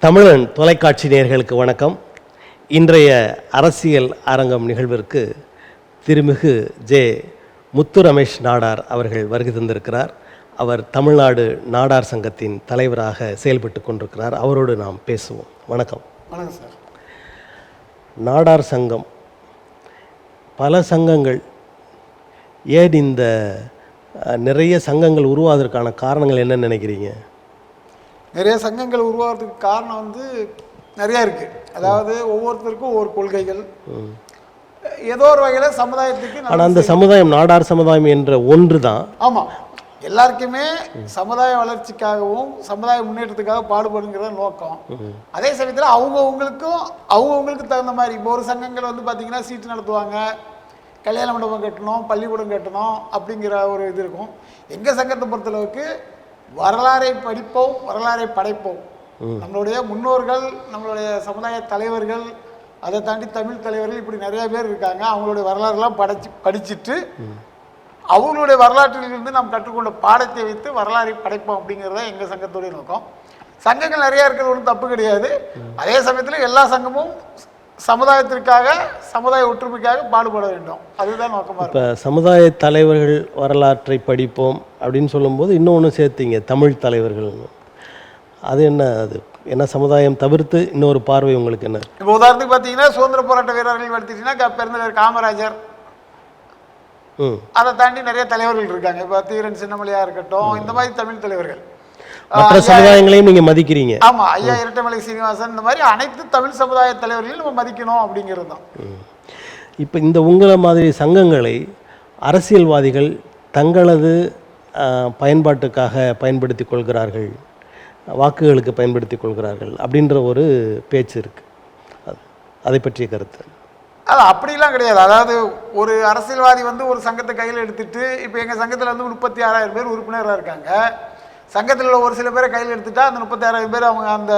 தமிழன் தொலைக்காட்சி நேயர்களுக்கு வணக்கம். இன்றைய அரசியல் அரங்கம் நிகழ்விற்கு திருமிகு ஜே. முத்து ரமேஷ் நாடார் அவர்கள் வருகை தந்திருக்கிறார். அவர் தமிழ்நாடு நாடார் சங்கத்தின் தலைவராக செயல்பட்டு கொண்டிருக்கிறார். அவரோடு நாம் பேசுவோம். வணக்கம். வணக்கம் சார். நாடார் சங்கம், பல சங்கங்கள், ஏன் இந்த நிறைய சங்கங்கள் உருவாவதற்கான காரணங்கள் என்னன்னு நினைக்கிறீங்க? நிறைய சங்கங்கள் உருவாகிறதுக்கு காரணம் வந்து நிறையா இருக்குது. அதாவது ஒவ்வொருத்தருக்கும் ஒவ்வொரு கொள்கைகள், ஏதோ ஒரு வகையில் சமுதாயத்துக்கு. ஆனால் அந்த சமுதாயம் நாடார் சமுதாயம் என்ற ஒன்று தான். ஆமாம், எல்லாருக்குமே சமுதாய வளர்ச்சிக்காகவும் சமுதாய முன்னேற்றத்துக்காக பாடுபடுங்கிற நோக்கம். அதே சமயத்தில் அவங்கவுங்களுக்கு தகுந்த மாதிரி இப்போ ஒரு சங்கங்கள் வந்து பார்த்திங்கன்னா சீட்டு நடத்துவாங்க, கல்யாண மண்டபம் கட்டணும், பள்ளிக்கூடம் கட்டணும் அப்படிங்கிற ஒரு இது இருக்கும். எங்கள் சங்கத்தை பொறுத்தளவுக்கு வரலாறை படிப்போம், வரலாறை படைப்போம். நம்மளுடைய முன்னோர்கள், நம்மளுடைய சமுதாய தலைவர்கள், அதை தாண்டி தமிழ் தலைவர்கள், இப்படி நிறைய பேர் இருக்காங்க. அவங்களுடைய வரலாறுலாம் படிச்சுட்டு அவங்களுடைய வரலாற்றிலிருந்து நாம் கற்றுக்கொண்ட பாடத்தை வைத்து வரலாறை படைப்போம் அப்படிங்கிறத எங்கள் சங்கத்துடைய நோக்கம். சங்கங்கள் நிறையா இருக்கிறது ஒன்றும் தப்பு கிடையாது. அதே சமயத்தில் எல்லா சங்கமும் சமுதாயத்திற்காக, சமுதாய ஒற்றுமைக்காக பாடுபட வேண்டும். அதுதான் நோக்கமாக. இப்போ சமுதாய தலைவர்கள் வரலாற்றை படிப்போம் அப்படின்னு சொல்லும்போது இன்னொன்று சேர்த்தீங்க, தமிழ் தலைவர்கள். அது என்ன? அது என்ன சமுதாயம் தவிர்த்து இன்னொரு பார்வை உங்களுக்கு என்ன? இப்போ உதாரணத்துக்கு பார்த்தீங்கன்னா சுதந்திர போராட்ட வீரர்கள் எடுத்துட்டீங்கன்னா பெருந்தலைவர் காமராஜர், அதை தாண்டி நிறைய தலைவர்கள் இருக்காங்க. இப்போ தீரன் சின்னமலையாக இருக்கட்டும், இந்த மாதிரி தமிழ் தலைவர்கள். மற்ற சமுதாயங்களையும் நீங்க மதிக்கிறீங்க. ஆமா, ஐயா இரட்டைமலை சீனிவாசன், இந்த மாதிரி அனைத்து தமிழ் சமுதாய தலைவர்களையும் நம்ம மதிக்கணும் அப்படிங்கிறது தான். இப்போ இந்த உங்களை மாதிரி சங்கங்களை அரசியல்வாதிகள் தங்களது பயன்பாட்டுக்காக பயன்படுத்தி கொள்கிறார்கள், வாக்குகளுக்கு பயன்படுத்தி கொள்கிறார்கள் அப்படின்ற ஒரு பேச்சு இருக்கு. அதை பற்றிய கருத்து? அது அப்படிலாம் கிடையாது. அதாவது ஒரு அரசியல்வாதி வந்து ஒரு சங்கத்தை கையில் எடுத்துட்டு, இப்போ எங்கள் சங்கத்தில் வந்து 36,000 பேர் உறுப்பினராக இருக்காங்க. சங்கத்தில் உள்ள ஒரு சில பேரை கையில் எடுத்துட்டா அந்த 36,000 பேர் அவங்க அந்த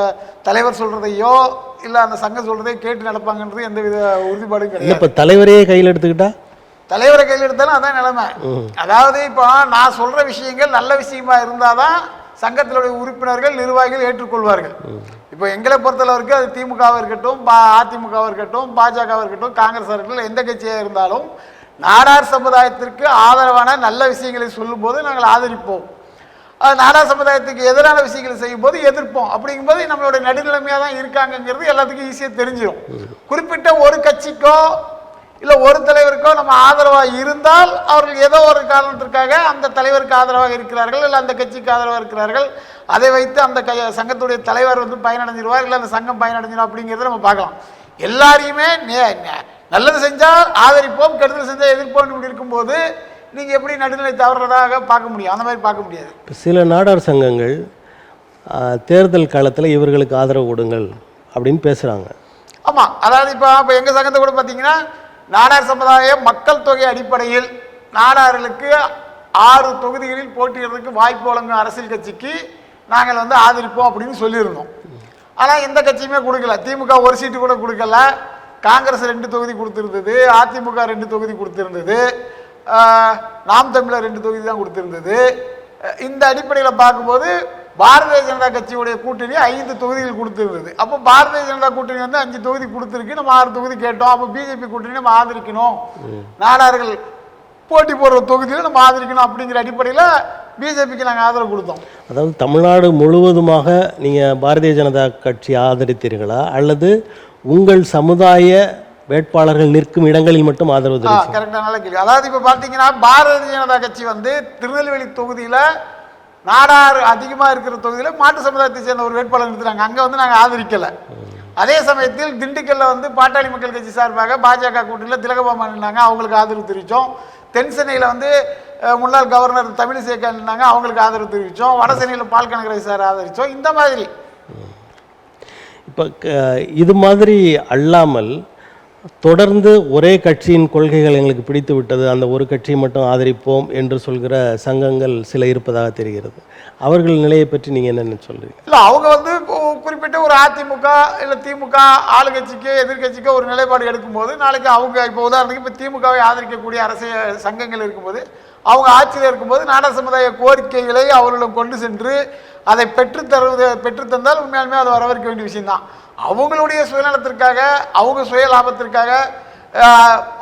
தலைவர் சொல்றதையோ இல்லை அந்த சங்கம் சொல்றதையோ கேட்டு நடப்பாங்கன்றது எந்த வித உறுதிப்பாடும் கிடையாது. இப்போ தலைவரையே கையில் எடுத்துக்கிட்டா, தலைவரை கையில் எடுத்தாலும் அதான் நிலைமை. அதாவது இப்போ நான் சொல்ற விஷயங்கள் நல்ல விஷயமா இருந்தாதான் சங்கத்தினுடைய உறுப்பினர்கள், நிர்வாகிகள் ஏற்றுக்கொள்வார்கள். இப்போ எங்களை பொறுத்தளவுக்கு அது திமுகவாக இருக்கட்டும், அதிமுகவாக இருக்கட்டும், பாஜகவாக இருக்கட்டும், காங்கிரஸாக இருக்கட்டும், எந்த கட்சியாக இருந்தாலும் நாடார் சமுதாயத்திற்கு ஆதரவான நல்ல விஷயங்களை சொல்லும்போது நாங்கள் ஆதரிப்போம். நாடார் சமுதாயத்துக்கு எதிரான விஷயங்களை செய்யும் போது எதிர்ப்போம். அப்படிங்கும்போது நம்மளுடைய நடுநிலைமையாக தான் இருக்காங்கிறது எல்லாத்துக்கும் ஈஸியாக தெரிஞ்சிடும். குறிப்பிட்ட ஒரு கட்சிக்கோ இல்லை ஒரு தலைவருக்கோ நம்ம ஆதரவாக இருந்தால் அவர்கள் ஏதோ ஒரு காரணத்திற்காக அந்த தலைவருக்கு ஆதரவாக இருக்கிறார்கள், இல்லை அந்த கட்சிக்கு ஆதரவாக இருக்கிறார்கள், அதை வைத்து அந்த சங்கத்துடைய தலைவர் வந்து பயனடைஞ்சிருவார், இல்லை அந்த சங்கம் பயனடைஞ்சிடும் அப்படிங்கிறத நம்ம பார்க்கலாம். எல்லாரையுமே நல்லது செஞ்சால் ஆதரிப்போம், கெடுதல் செஞ்சால் எதிர்ப்போம் இப்படி இருக்கும்போது நீங்கள் எப்படி நடுநிலை தவறுறதாக பார்க்க முடியும்? அந்த மாதிரி பார்க்க முடியாது. சில நாடார் சங்கங்கள் தேர்தல் காலத்தில் இவர்களுக்கு ஆதரவு கொடுங்கள் அப்படின்னு பேசுகிறாங்க. ஆமாம், அதாவது இப்போ எங்கள் சங்கத்தை கூட பார்த்தீங்கன்னா நாடார் சமுதாய மக்கள் தொகை அடிப்படையில் நாடார்களுக்கு 6 தொகுதிகளில் போட்டியிடுறதுக்கு வாய்ப்பு வழங்கும் அரசியல் கட்சிக்கு நாங்கள் வந்து ஆதரிப்போம் அப்படின்னு சொல்லியிருந்தோம். ஆனால் எந்த கட்சியுமே கொடுக்கல. திமுக ஒரு சீட்டு கூட கொடுக்கல, காங்கிரஸ் 2 தொகுதி கொடுத்துருந்தது, அதிமுக 2 தொகுதி கொடுத்துருந்தது, நாம் தமிழர் 2 தொகுதி தான் கொடுத்திருந்தது. இந்த அடிப்படையில் பார்க்கும்போது பாரதிய ஜனதா கட்சியுடைய கூட்டணி 5 தொகுதிகள் கொடுத்திருந்தது. அப்போ பாரதிய ஜனதா கூட்டணி வந்து 5 தொகுதி கொடுத்துருக்கு, நம்ம 6 தொகுதி கேட்டோம். அப்போ பிஜேபி கூட்டணி நம்ம ஆதரிக்கணும், நாடார்கள் போட்டி போடுற தொகுதியில் நம்ம ஆதரிக்கணும் அப்படிங்கிற அடிப்படையில் பிஜேபிக்கு நாங்கள் ஆதரவு கொடுத்தோம். அதாவது தமிழ்நாடு முழுவதுமாக நீங்கள் பாரதிய ஜனதா கட்சி ஆதரித்தீர்களா, அல்லது உங்கள் சமுதாய வேட்பாளர்கள் நிற்கும் இடங்களில் மட்டும் ஆதரவு தெரிவித்தீங்க? கரெக்டான கேள்வி. அதாவது இப்போ பார்த்தீங்கன்னா பாரதிய ஜனதா கட்சி வந்து திருநெல்வேலி தொகுதியில் நாடார் அதிகமாக இருக்கிற தொகுதியில் மாட்டு சமுதாயத்தை சேர்ந்த ஒரு வேட்பாளர் நிறுத்துறாங்க, அங்கே வந்து நாங்கள் ஆதரிக்கலை. அதே சமயத்தில் திண்டுக்கல்ல வந்து பாட்டாளி மக்கள் கட்சி சார்பாக பாஜக கூட்டணியில் திலகபாமா நின்னாங்க, அவங்களுக்கு ஆதரவு தெரிவித்தோம். தென் சென்னையில் வந்து முன்னாள் கவர்னர் தமிழிசை நின்னாங்க, அவங்களுக்கு ஆதரவு தெரிவித்தோம். வட சென்னையில் பால் கனகராஜ் சார் ஆதரித்தோம். இந்த மாதிரி இப்போ இது மாதிரி அல்லாமல் தொடர்ந்து ஒரே கட்சியின் கொள்கைகள் எங்களுக்கு பிடித்து விட்டது, அந்த ஒரு கட்சியை மட்டும் ஆதரிப்போம் என்று சொல்கிற சங்கங்கள் சில இருப்பதாக தெரிகிறது. அவர்கள் நிலையை பற்றி நீங்கள் என்னென்னு சொல்கிறீங்க? இல்லை, அவங்க வந்து குறிப்பிட்ட ஒரு அதிமுக இல்லை திமுக ஆளுங்கட்சிக்கோ எதிர்கட்சிக்கோ ஒரு நிலைப்பாடு எடுக்கும்போது நாளைக்கு அவங்க இப்போ உதாரணத்துக்கு இப்போ திமுகவை ஆதரிக்கக்கூடிய அரசியல் சங்கங்கள் இருக்கும்போது அவங்க ஆட்சியில் இருக்கும்போது நாடார் சமுதாய கோரிக்கைகளை அவர்களிடம் கொண்டு சென்று அதை பெற்றுத்தந்தால் உண்மையாலுமே அது வரவேற்க வேண்டிய விஷயம்தான். அவங்களுடைய சுயநலத்திற்காக அவங்க சுய லாபத்திற்காக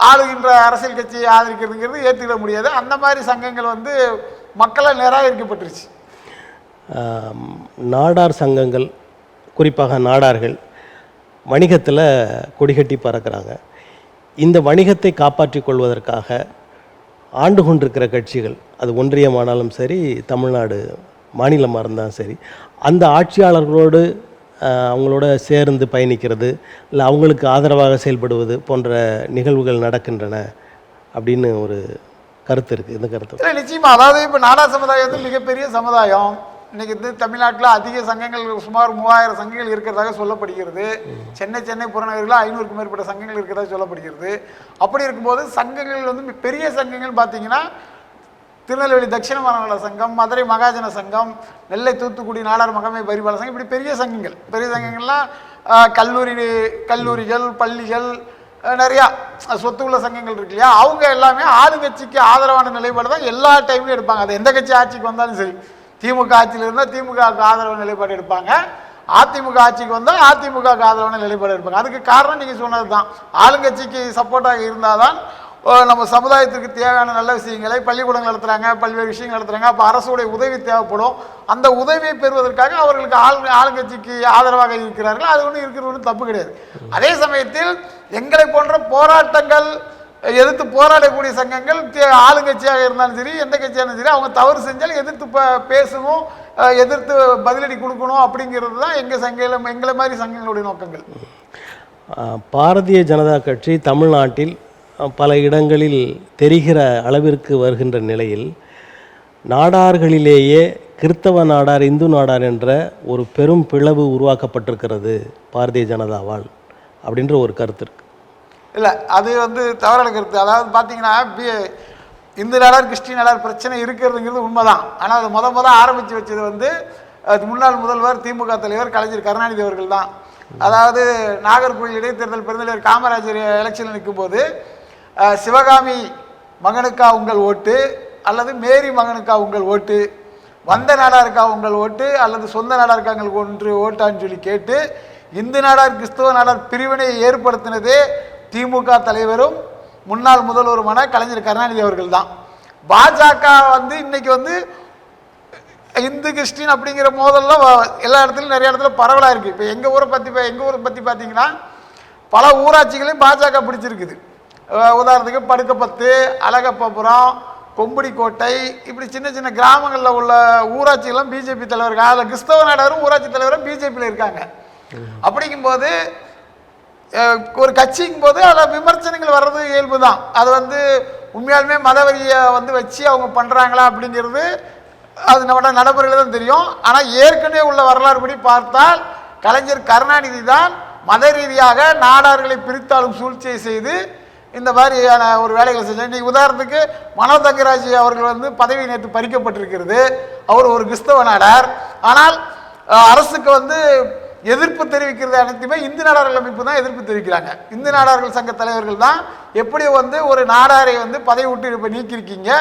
ஆளுகின்ற அரசியல் கட்சியை ஆதரிக்கிறதுங்கிறது ஏற்றுக்கிட முடியாது. அந்த மாதிரி சங்கங்கள் வந்து மக்களால் நிராகரிக்கப்பட்டுருச்சு. நாடார் சங்கங்கள், குறிப்பாக நாடார்கள் வணிகத்தில் கொடிகட்டி பறக்கிறாங்க. இந்த வணிகத்தை காப்பாற்றிக் கொள்வதற்காக ஆண்டு கொண்டிருக்கிற கட்சிகள், அது ஒன்றியமானாலும் சரி, தமிழ்நாடு மாநிலமாக இருந்தாலும் சரி, அந்த ஆட்சியாளர்களோடு அவங்களோட சேர்ந்து பயணிக்கிறது, இல்லை அவங்களுக்கு ஆதரவாக செயல்படுவது போன்ற நிகழ்வுகள் நடக்கின்றன அப்படின்னு ஒரு கருத்து இருக்குது. இந்த கருத்து இல்லை, நிச்சயமாக. அதாவது இப்போ நாடார் சமுதாயம் வந்து மிகப்பெரிய சமுதாயம். இன்றைக்கி வந்து தமிழ்நாட்டில் அதிக சங்கங்கள், சுமார் 3000 சங்கங்கள் இருக்கிறதாக சொல்லப்படுகிறது. சென்னை புறநகரில் 500க்கும் மேற்பட்ட சங்கங்கள் இருக்கிறதாக சொல்லப்படுகிறது. அப்படி இருக்கும்போது சங்கங்கள் வந்து பெரிய சங்கங்கள் பார்த்தீங்கன்னா திருநெல்வேலி தட்சிண மாநகர சங்கம், மதுரை மகாஜன சங்கம், நெல்லை தூத்துக்குடி நாடார் மகமை பரிபாலன சங்கம், இப்படி பெரிய சங்கங்கள்லாம் கல்லூரிகள், பள்ளிகள், நிறையா சொத்துள்ள சங்கங்கள் இருக்கு இல்லையா, அவங்க எல்லாமே ஆளுங்கட்சிக்கு ஆதரவான நிலைப்பாடு தான் எல்லா டைம்லையும் எடுப்பாங்க. அது எந்த கட்சி ஆட்சிக்கு வந்தாலும் சரி, திமுக ஆட்சியில் இருந்தால் திமுகவுக்கு ஆதரவான நிலைப்பாடு எடுப்பாங்க, அதிமுக ஆட்சிக்கு வந்தால் அதிமுகவுக்கு ஆதரவான நிலைப்பாடு எடுப்பாங்க. அதுக்கு காரணம் நீங்கள் சொன்னது தான். ஆளுங்கட்சிக்கு சப்போர்ட்டாக இருந்தால் தான் நம்ம சமுதாயத்திற்கு தேவையான நல்ல விஷயங்களை, பள்ளிக்கூடங்கள் நடத்துகிறாங்க, பல்வேறு விஷயங்கள் நடத்துகிறாங்க. அப்போ அரசுடைய உதவி தேவைப்படும். அந்த உதவியை பெறுவதற்காக அவர்களுக்கு ஆளுங்கட்சிக்கு ஆதரவாக இருக்கிறார்கள். அது ஒன்றும் இருக்கிறது ஒன்றும் தப்பு கிடையாது. அதே சமயத்தில் எங்களை போன்ற போராட்டங்கள் எதிர்த்து போராடக்கூடிய சங்கங்கள் ஆளுங்கட்சியாக இருந்தாலும் சரி, எந்த கட்சியாக இருந்தாலும் சரி, அவங்க தவறு செஞ்சால் எதிர்த்து பேசணும், எதிர்த்து பதிலடி கொடுக்கணும். அப்படிங்கிறது தான் எங்களை மாதிரி சங்கங்களுடைய நோக்கங்கள். பாரதிய ஜனதா கட்சி தமிழ்நாட்டில் பல இடங்களில் தெரிகிற அளவிற்கு வருகின்ற நிலையில் நாடார்களிலேயே கிறித்தவ நாடார், இந்து நாடார் என்ற ஒரு பெரும் பிளவு உருவாக்கப்பட்டிருக்கிறது பாரதிய ஜனதாவால் அப்படின்ற ஒரு கருத்து இருக்கு. இல்லை, அது வந்து தவறான கருத்து. அதாவது பார்த்தீங்கன்னா இந்து நாடார் கிறிஸ்டின் நாடார் பிரச்சனை இருக்கிறதுங்கிறது உண்மைதான். ஆனால் அது முத ஆரம்பித்து வச்சது வந்து முன்னாள் முதல்வர் திமுக தலைவர் கலைஞர் கருணாநிதி அவர்கள் தான். அதாவது நாகர்கோவில் இடைத்தேர்தல் பெருந்தலைவர் காமராஜர் எலெக்ஷனில் நிற்கும்போது சிவகாமி மகனுக்கா உங்கள் ஓட்டு அல்லது மேரி மகனுக்கா உங்கள் ஓட்டு, வந்த நாடாருக்கா உங்கள் ஓட்டு அல்லது சொந்த நாடாருக்கா உங்களுக்கு ஒன்று ஓட்டான்னு சொல்லி கேட்டு இந்து நாடார் கிறிஸ்தவ நாடார் பிரிவினை ஏற்படுத்தினதே திமுக தலைவரும் முன்னாள் முதல்வருமான கலைஞர் கருணாநிதி அவர்கள் தான். பாஜக வந்து இன்னைக்கு வந்து இந்து கிறிஸ்டின் அப்படிங்கிற மோதல்லாம் எல்லா இடத்துலையும் நிறைய இடத்துல பரவலாக இருக்குது. இப்போ எங்கள் ஊரை பற்றி பார்த்தீங்கன்னா பல ஊராட்சிகளையும் பாஜக பிடிச்சிருக்குது. உதாரணத்துக்கு படுக்கப்பத்து, அழகப்பபுரம், கொம்புடிக்கோட்டை, இப்படி சின்ன சின்ன கிராமங்களில் உள்ள ஊராட்சிகளும் பிஜேபி தலைவர், அதில் கிறிஸ்தவ நாடாரும் ஊராட்சி தலைவரும் பிஜேபியில் இருக்காங்க. அப்படிங்கும்போது ஒரு கட்சிங்கும் போது அதில் விமர்சனங்கள் வர்றது இயல்பு தான். அது வந்து உண்மையாலுமே மதவெறியை வந்து வச்சு அவங்க பண்ணுறாங்களா அப்படிங்கிறது அது நம்மளோட நடைமுறையில் தான் தெரியும். ஆனால் ஏற்கனவே உள்ள வரலாறு படி பார்த்தால் கலைஞர் கருணாநிதி தான் மத ரீதியாக நாடார்களை பிரித்தாலும் சூழ்ச்சியை செய்து இந்த மாதிரியான ஒரு வேலைகளை செஞ்சார். இன்றைக்கி உதாரணத்துக்கு மனோ தங்கராஜ் அவர்கள் வந்து பதவி நேற்று பறிக்கப்பட்டிருக்கிறது. அவர் ஒரு கிறிஸ்தவ நாடார். ஆனால் அரசுக்கு வந்து எதிர்ப்பு தெரிவிக்கிறது அனைத்துமே இந்து நாடார்கள் அமைப்பு தான் எதிர்ப்பு தெரிவிக்கிறாங்க. இந்து நாடார்கள் சங்க தலைவர்கள் தான் எப்படி வந்து ஒரு நாடாரை வந்து பதவி விட்டு இப்போ நீக்கியிருக்கீங்க,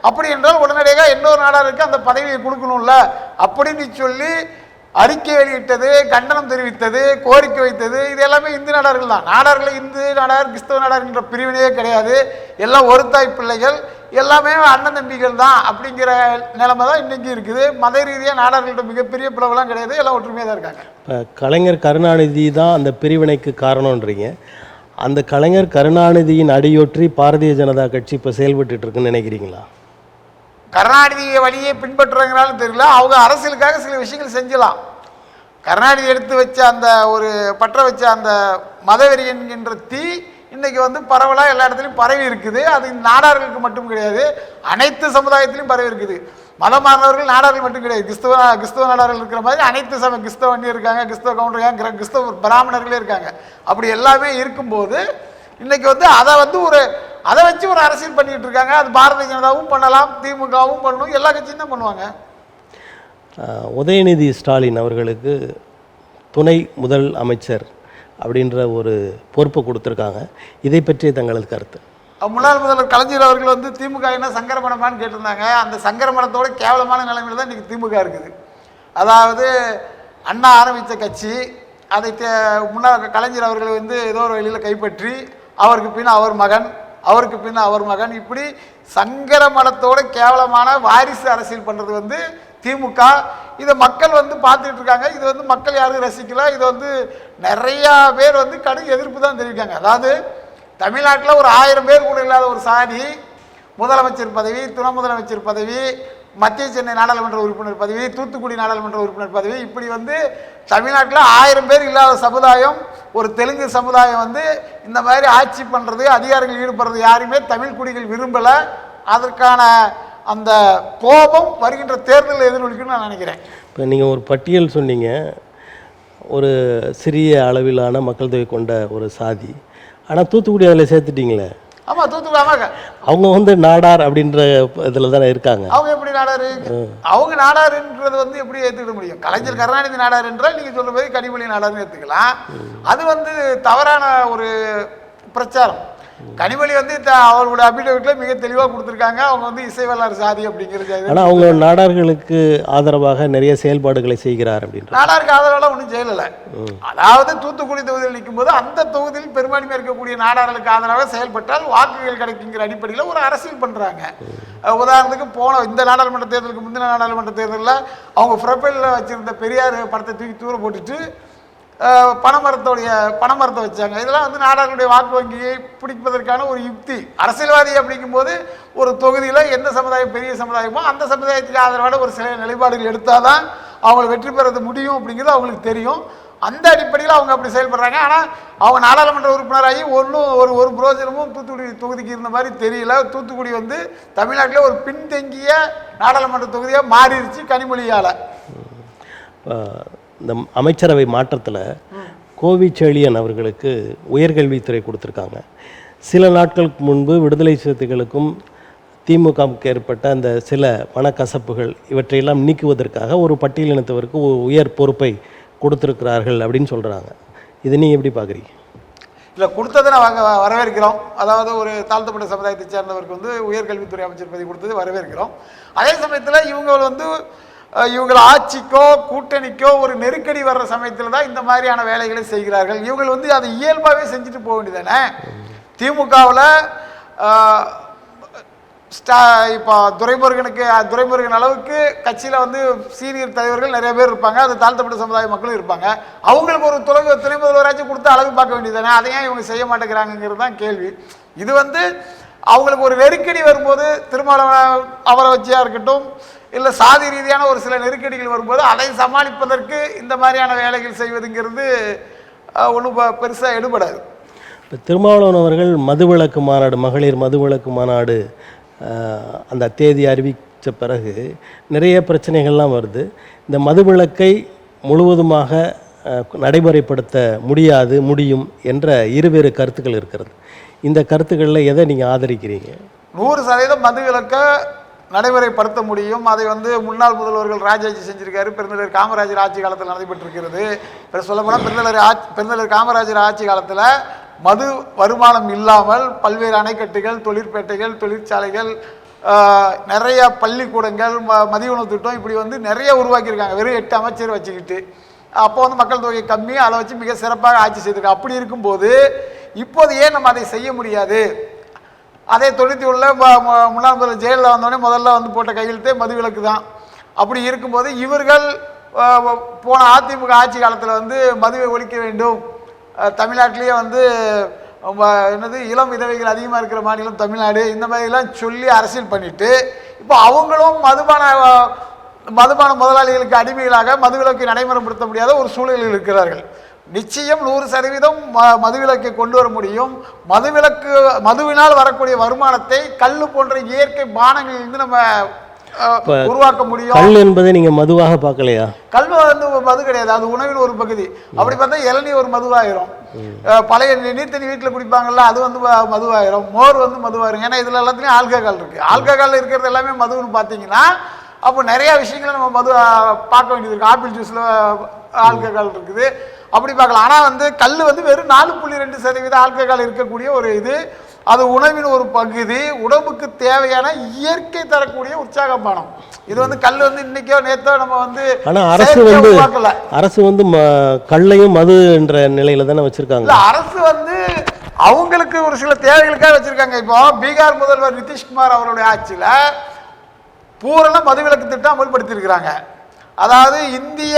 அப்படி என்றால் உடனடியாக இன்னொரு நாடாருக்கு அந்த பதவியை கொடுக்கணும்ல அப்படின்னு சொல்லி அறிக்கை வெளியிட்டது, கண்டனம் தெரிவித்தது, கோரிக்கை வைத்தது, இது எல்லாமே இந்து நாடார்கள் தான். நாடார்கள் இந்து நாடார் கிறிஸ்தவ நாடார் என்ற பிரிவினையே கிடையாது. எல்லாம் ஒரு தாய் பிள்ளைகள், எல்லாமே அண்ணன் தம்பிகள் தான் அப்படிங்கிற நிலைமை தான் இன்றைக்கி இருக்குது. மத ரீதியாக நாடார்கள்ட்ட மிகப்பெரிய பிளவுலாம் கிடையாது, எல்லாம் ஒற்றுமையாக தான் இருக்காங்க. இப்போ கலைஞர் கருணாநிதி தான் அந்த பிரிவினைக்கு காரணன்றீங்க. அந்த கலைஞர் கருணாநிதியின் அடியொற்றி பாரதிய ஜனதா கட்சி இப்போ செயல்பட்டு இருக்குன்னு நினைக்கிறீங்களா? கருணாநிதி வழியை பின்பற்றுறதுனாலும் தெரியல, அவங்க அரசியலுக்காக சில விஷயங்கள் செஞ்சலாம். கருணாநிதி எடுத்து வச்ச அந்த ஒரு பற்ற வச்ச அந்த மதவெறி என்கின்ற தீ இன்னைக்கு வந்து பரவலாக எல்லா இடத்துலையும் பரவி இருக்குது. அது நாடார்களுக்கு மட்டும் கிடையாது, அனைத்து சமுதாயத்திலையும் பரவி இருக்குது. மதமானவர்கள் நாடார்கள் மட்டும் கிடையாது, கிறிஸ்தவ நாடார்கள் இருக்கிற மாதிரி அனைத்து கிறிஸ்தவ வண்டி இருக்காங்க, கிறிஸ்தவ கவுண்டர் இருக்காங்க, கிறிஸ்தவ பிராமணர்களே இருக்காங்க. அப்படி எல்லாமே இருக்கும்போது இன்னைக்கு வந்து அதை வச்சு ஒரு அரசியல் பண்ணிட்டு இருக்காங்க. அது பாரதிய ஜனதாவும் பண்ணலாம், திமுகவும் பண்ணணும், எல்லா கட்சியும் தான் பண்ணுவாங்க. உதயநிதி ஸ்டாலின் அவர்களுக்கு துணை முதல் அமைச்சர் அப்படின்ற ஒரு பொறுப்பை கொடுத்துருக்காங்க. இதை பற்றி தங்களது கருத்து? முன்னாள் முதல்வர் கலைஞர் அவர்கள் வந்து திமுக என்ன சங்கரமணமான்னு கேட்டிருந்தாங்க. அந்த சங்கரமணத்தோட கேவலமான நிலைமையில் தான் இன்றைக்கி திமுக இருக்குது. அதாவது அண்ணா ஆரம்பித்த கட்சி அதை முன்னாள் கலைஞர் அவர்கள் வந்து ஏதோ ஒரு வழியில் கைப்பற்றி அவருக்கு பின் அவர் மகன், அவருக்கு பின் அவர் மகன், இப்படி சங்கரமணத்தோட கேவலமான வாரிசு அரசியல் பண்ணுறது வந்து திமுக. இதை மக்கள் வந்து பார்த்துட்டு இருக்காங்க. இது வந்து மக்கள் யாரும் ரசிக்கல. இது வந்து நிறையா பேர் வந்து கடும் எதிர்ப்பு தான் தெரிவிக்காங்க. அதாவது தமிழ்நாட்டில் ஒரு 1000 பேர் கூட இல்லாத ஒரு சாதி முதலமைச்சர் பதவி, துணை முதலமைச்சர் பதவி, மத்திய சென்னை நாடாளுமன்ற உறுப்பினர் பதவி, தூத்துக்குடி நாடாளுமன்ற உறுப்பினர் பதவி, இப்படி வந்து தமிழ்நாட்டில் 1000 பேர் இல்லாத சமுதாயம், ஒரு தெலுங்கு சமுதாயம் வந்து இந்த மாதிரி ஆட்சி பண்ணுறது, அதிகாரிகள் ஈடுபடுறது யாருமே தமிழ் குடிகள் விரும்பலை. அதற்கான அந்த கோபம் வருகின்ற தேர்தலில் எதிரொலிக்குன்னு நான் நினைக்கிறேன். இப்போ நீங்கள் ஒரு பட்டியல் சொன்னீங்க, ஒரு சிறிய அளவிலான மக்கள் தொகை கொண்ட ஒரு சாதி. ஆனால் தூத்துக்குடி அதில் சேர்த்துட்டீங்களே. ஆமாம், தூத்துக்குடி. ஆமாங்க, அவங்க வந்து நாடார் அப்படின்ற இதில் தானே இருக்காங்க. அவங்க எப்படி நாடாரு? அவங்க நாடாருன்றது வந்து எப்படி ஏற்றுக்கிட முடியும்? கலைஞர் கருணாநிதி நாடார் என்றால் நீங்கள் சொல்கிற மாதிரி கனிமொழி நாடார்னு ஏற்றுக்கலாம். அது வந்து தவறான ஒரு பிரச்சாரம். கனிமொழி வந்து அவர்களுடைய அபிடவிட்ல மிக தெளிவாக கொடுத்துருக்காங்க. அவங்க வந்து இசைவல்லார் சாதி அப்படிங்கிறது. ஆனால் அவங்க நாடார்களுக்கு ஆதரவாக நிறைய செயல்பாடுகளை செய்கிறார் அப்படின்ற. நாடாருக்கு ஆதரவாக ஒன்றும் செய்யலை. அதாவது தூத்துக்குடி தொகுதியில் நிற்கும் போது அந்த தொகுதியில் பெரும்பான்மையாக இருக்கக்கூடிய நாடார்களுக்கு ஆதரவாக செயல்பட்டால் வாக்குகள் கிடைக்குங்கிற அடிப்படையில் ஒரு அரசியல் பண்ணுறாங்க. உதாரணத்துக்கு போன இந்த நாடாளுமன்ற தேர்தலுக்கு முந்தின நாடாளுமன்ற தேர்தலில் அவங்க ப்ரொஃபைலில் வச்சிருந்த பெரியார் படத்தை தூக்கி தூர போட்டுட்டு பனைமரத்தை வச்சாங்க. இதெல்லாம் வந்து நாடாளுடைய வாக்கு வங்கியை பிடிப்பதற்கான ஒரு யுக்தி. அரசியல்வாதி அப்படிங்கும்போது ஒரு தொகுதியில் எந்த சமுதாயம் பெரிய சமுதாயமோ அந்த சமுதாயத்துக்கு ஆதரவான ஒரு சில நிலைப்பாடுகள் எடுத்தால் தான் அவங்களை வெற்றி பெறது முடியும் அப்படிங்கிறது அவங்களுக்கு தெரியும். அந்த அடிப்படையில் அவங்க அப்படி செயல்படுறாங்க. ஆனால் அவங்க நாடாளுமன்ற உறுப்பினராகி ஒரு புரோஜனமும் தூத்துக்குடி தொகுதிக்கு இருந்த மாதிரி தெரியல. தூத்துக்குடி வந்து தமிழ்நாட்டில் ஒரு பின்தங்கிய நாடாளுமன்ற தொகுதியாக மாறிடுச்சு கனிமொழியால். இந்த அமைச்சரவை மாற்றத்தில் கோவிச்செழியன் அவர்களுக்கு உயர்கல்வித்துறை கொடுத்துருக்காங்க. சில நாட்களுக்கு முன்பு விடுதலை சிறுத்தைகளுக்கும் திமுகவுக்கு ஏற்பட்ட அந்த சில மனக்கசப்புகள் இவற்றையெல்லாம் நீக்குவதற்காக ஒரு பட்டியலினத்தவருக்கு ஒரு உயர் பொறுப்பை கொடுத்துருக்கிறார்கள் அப்படின்னு சொல்கிறாங்க. இது நீங்கள் எப்படி பார்க்குறீங்க? இல்லை, கொடுத்ததை நாங்கள் வரவேற்கிறோம். அதாவது ஒரு தாழ்த்தப்பட்ட சமுதாயத்தை சேர்ந்தவருக்கு வந்து உயர்கல்வித்துறை அமைச்சர் பதவி கொடுத்தது வரவேற்கிறோம். அதே சமயத்தில் இவங்க ஆட்சிக்கோ கூட்டணிக்கோ ஒரு நெருக்கடி வர்ற சமயத்தில் தான் இந்த மாதிரியான வேலைகளை செய்கிறார்கள். இவங்க வந்து அதை இயல்பாகவே செஞ்சுட்டு போக வேண்டியதானே. திமுகவில் இப்போ துரைமுருகன் அளவுக்கு கட்சியில் வந்து சீனியர் தலைவர்கள் நிறைய பேர் இருப்பாங்க. அது தாழ்த்தப்பட்ட சமுதாய மக்களும் இருப்பாங்க. அவங்களுக்கு ஒரு துணை முதல்வராச்சும் கொடுத்து அழகு பார்க்க வேண்டியதானே. அதையும் இவங்க செய்ய மாட்டேங்கிறாங்கிறது தான் கேள்வி. இது வந்து அவங்களுக்கு ஒரு நெருக்கடி வரும்போது திருமாவளவன் அவரை வச்சியாக இருக்கட்டும், இல்லை சாதி ரீதியான ஒரு சில நெருக்கடிகள் வரும்போது அதை சமாளிப்பதற்கு இந்த மாதிரியான வேலைகள் செய்வதுங்கிறது ஒன்றும் பெருசாக எடுபடாது. இப்போ திருமாவளவன் அவர்கள் மதுவிலக்கு மாநாடு, மகளிர் மதுவிலக்கு மாநாடு அந்த தேதி அறிவித்த பிறகு நிறைய பிரச்சனைகள்லாம் வருது. இந்த மதுவிலக்கை முழுவதுமாக நடைமுறைப்படுத்த முடியும் என்ற இருவேறு கருத்துக்கள் இருக்கிறது. இந்த கருத்துக்களில் எதை நீங்கள் ஆதரிக்கிறீங்க? 100% மதுவிலக்கை நடைமுறைப்படுத்த முடியும். அதை வந்து முன்னாள் முதல்வர்கள் ராஜாஜி செஞ்சிருக்காரு. பெருந்தலைவர் காமராஜர் ஆட்சி காலத்தில் நடைபெற்றிருக்கிறது. இப்போ சொல்லப்போனால் பெருந்தலைவர் காமராஜர் ஆட்சி காலத்தில் மது வருமானம் இல்லாமல் பல்வேறு அணைக்கட்டுகள், தொழிற்பேட்டைகள், தொழிற்சாலைகள், நிறைய பள்ளிக்கூடங்கள், மதிய உணவு திட்டம், இப்படி வந்து நிறைய உருவாக்கியிருக்காங்க. வெறும் 8 அமைச்சர் வச்சுக்கிட்டு. அப்போ வந்து மக்கள் தொகை கம்மி, அதை வச்சு மிக சிறப்பாக ஆட்சி செய்திருக்காங்க. அப்படி இருக்கும்போது இப்போது ஏன் நம்ம அதை செய்ய முடியாது? அதே 91 முன்னாள் முதல்வர் ஜெயலலிதா வந்தோடனே முதல்ல வந்து போட்ட கையெழுத்தே மதுவிலக்கு தான். அப்படி இருக்கும்போது இவர்கள் போன அதிமுக ஆட்சி காலத்தில் வந்து மதுவை ஒழிக்க வேண்டும், தமிழ்நாட்டிலேயே வந்து இளம் விதவைகள் அதிகமாக இருக்கிற மாநிலம் தமிழ்நாடு, இந்த மாதிரிலாம் சொல்லி அரசியல் பண்ணிட்டு இப்போ அவங்களும் மதுபான முதலாளிகளுக்கு அடிமைகளாக மதுவிலக்கை நடைமுறைப்படுத்த முடியாத ஒரு சூழலில் இருக்கிறார்கள். நிச்சயம் 100% மதுவிலக்கை கொண்டு வர முடியும். மதுவினால் வரக்கூடிய வருமானத்தை கல்லு போன்ற இயற்கை பானங்களிலிருந்து நம்ம உருவாக்க முடியும். கல் என்பதை நீங்க மதுவாக பார்க்கலையா? கல் வந்து மது கிடையாது, அது உணவின் ஒரு பகுதி. அப்படி பார்த்தா இளநீ ஒரு மதுவாயிரும். பழைய நீர்த்தண்ணி வீட்டில் குடிப்பாங்கல்ல, அது வந்து மதுவாயிரும். மோர் வந்து மதுவாயிரும். ஏன்னா இதுல எல்லாத்துலயும் ஆல்கஹால் இருக்கு. ஆல்கஹால் இருக்கிறது எல்லாமே மதுன்னு பார்த்தீங்கன்னா அப்போ நிறைய விஷயங்களை நம்ம மது பார்க்க வேண்டியது இருக்கு. ஆப்பிள் ஜூஸ்ல ஆல்கஹால் இருக்குது, அப்படி பார்க்கலாம். ஆனால் வந்து கல் வந்து வெறும் 4.2% ஆல்கஹால் இருக்கக்கூடிய ஒரு இது. அது உணவின் ஒரு பகுதி, உடம்புக்கு தேவையான இயற்கை தரக்கூடிய உற்சாக பானம். இது வந்து கல் வந்து இன்னைக்கோ நேத்தோ நம்ம வந்து ஆனா அரசு வந்து கல்லையும் மது என்ற நிலையில தானே வச்சிருக்காங்க. அரசு வந்து அவங்களுக்கு ஒரு சில தேவைகளுக்காக வச்சிருக்காங்க. இப்போ பீகார் முதல்வர் நிதிஷ்குமார் அவருடைய ஆட்சியில பூரண மதுவிலக்கு திட்டம் அமல்படுத்தியிருக்கிறாங்க. அதாவது இந்திய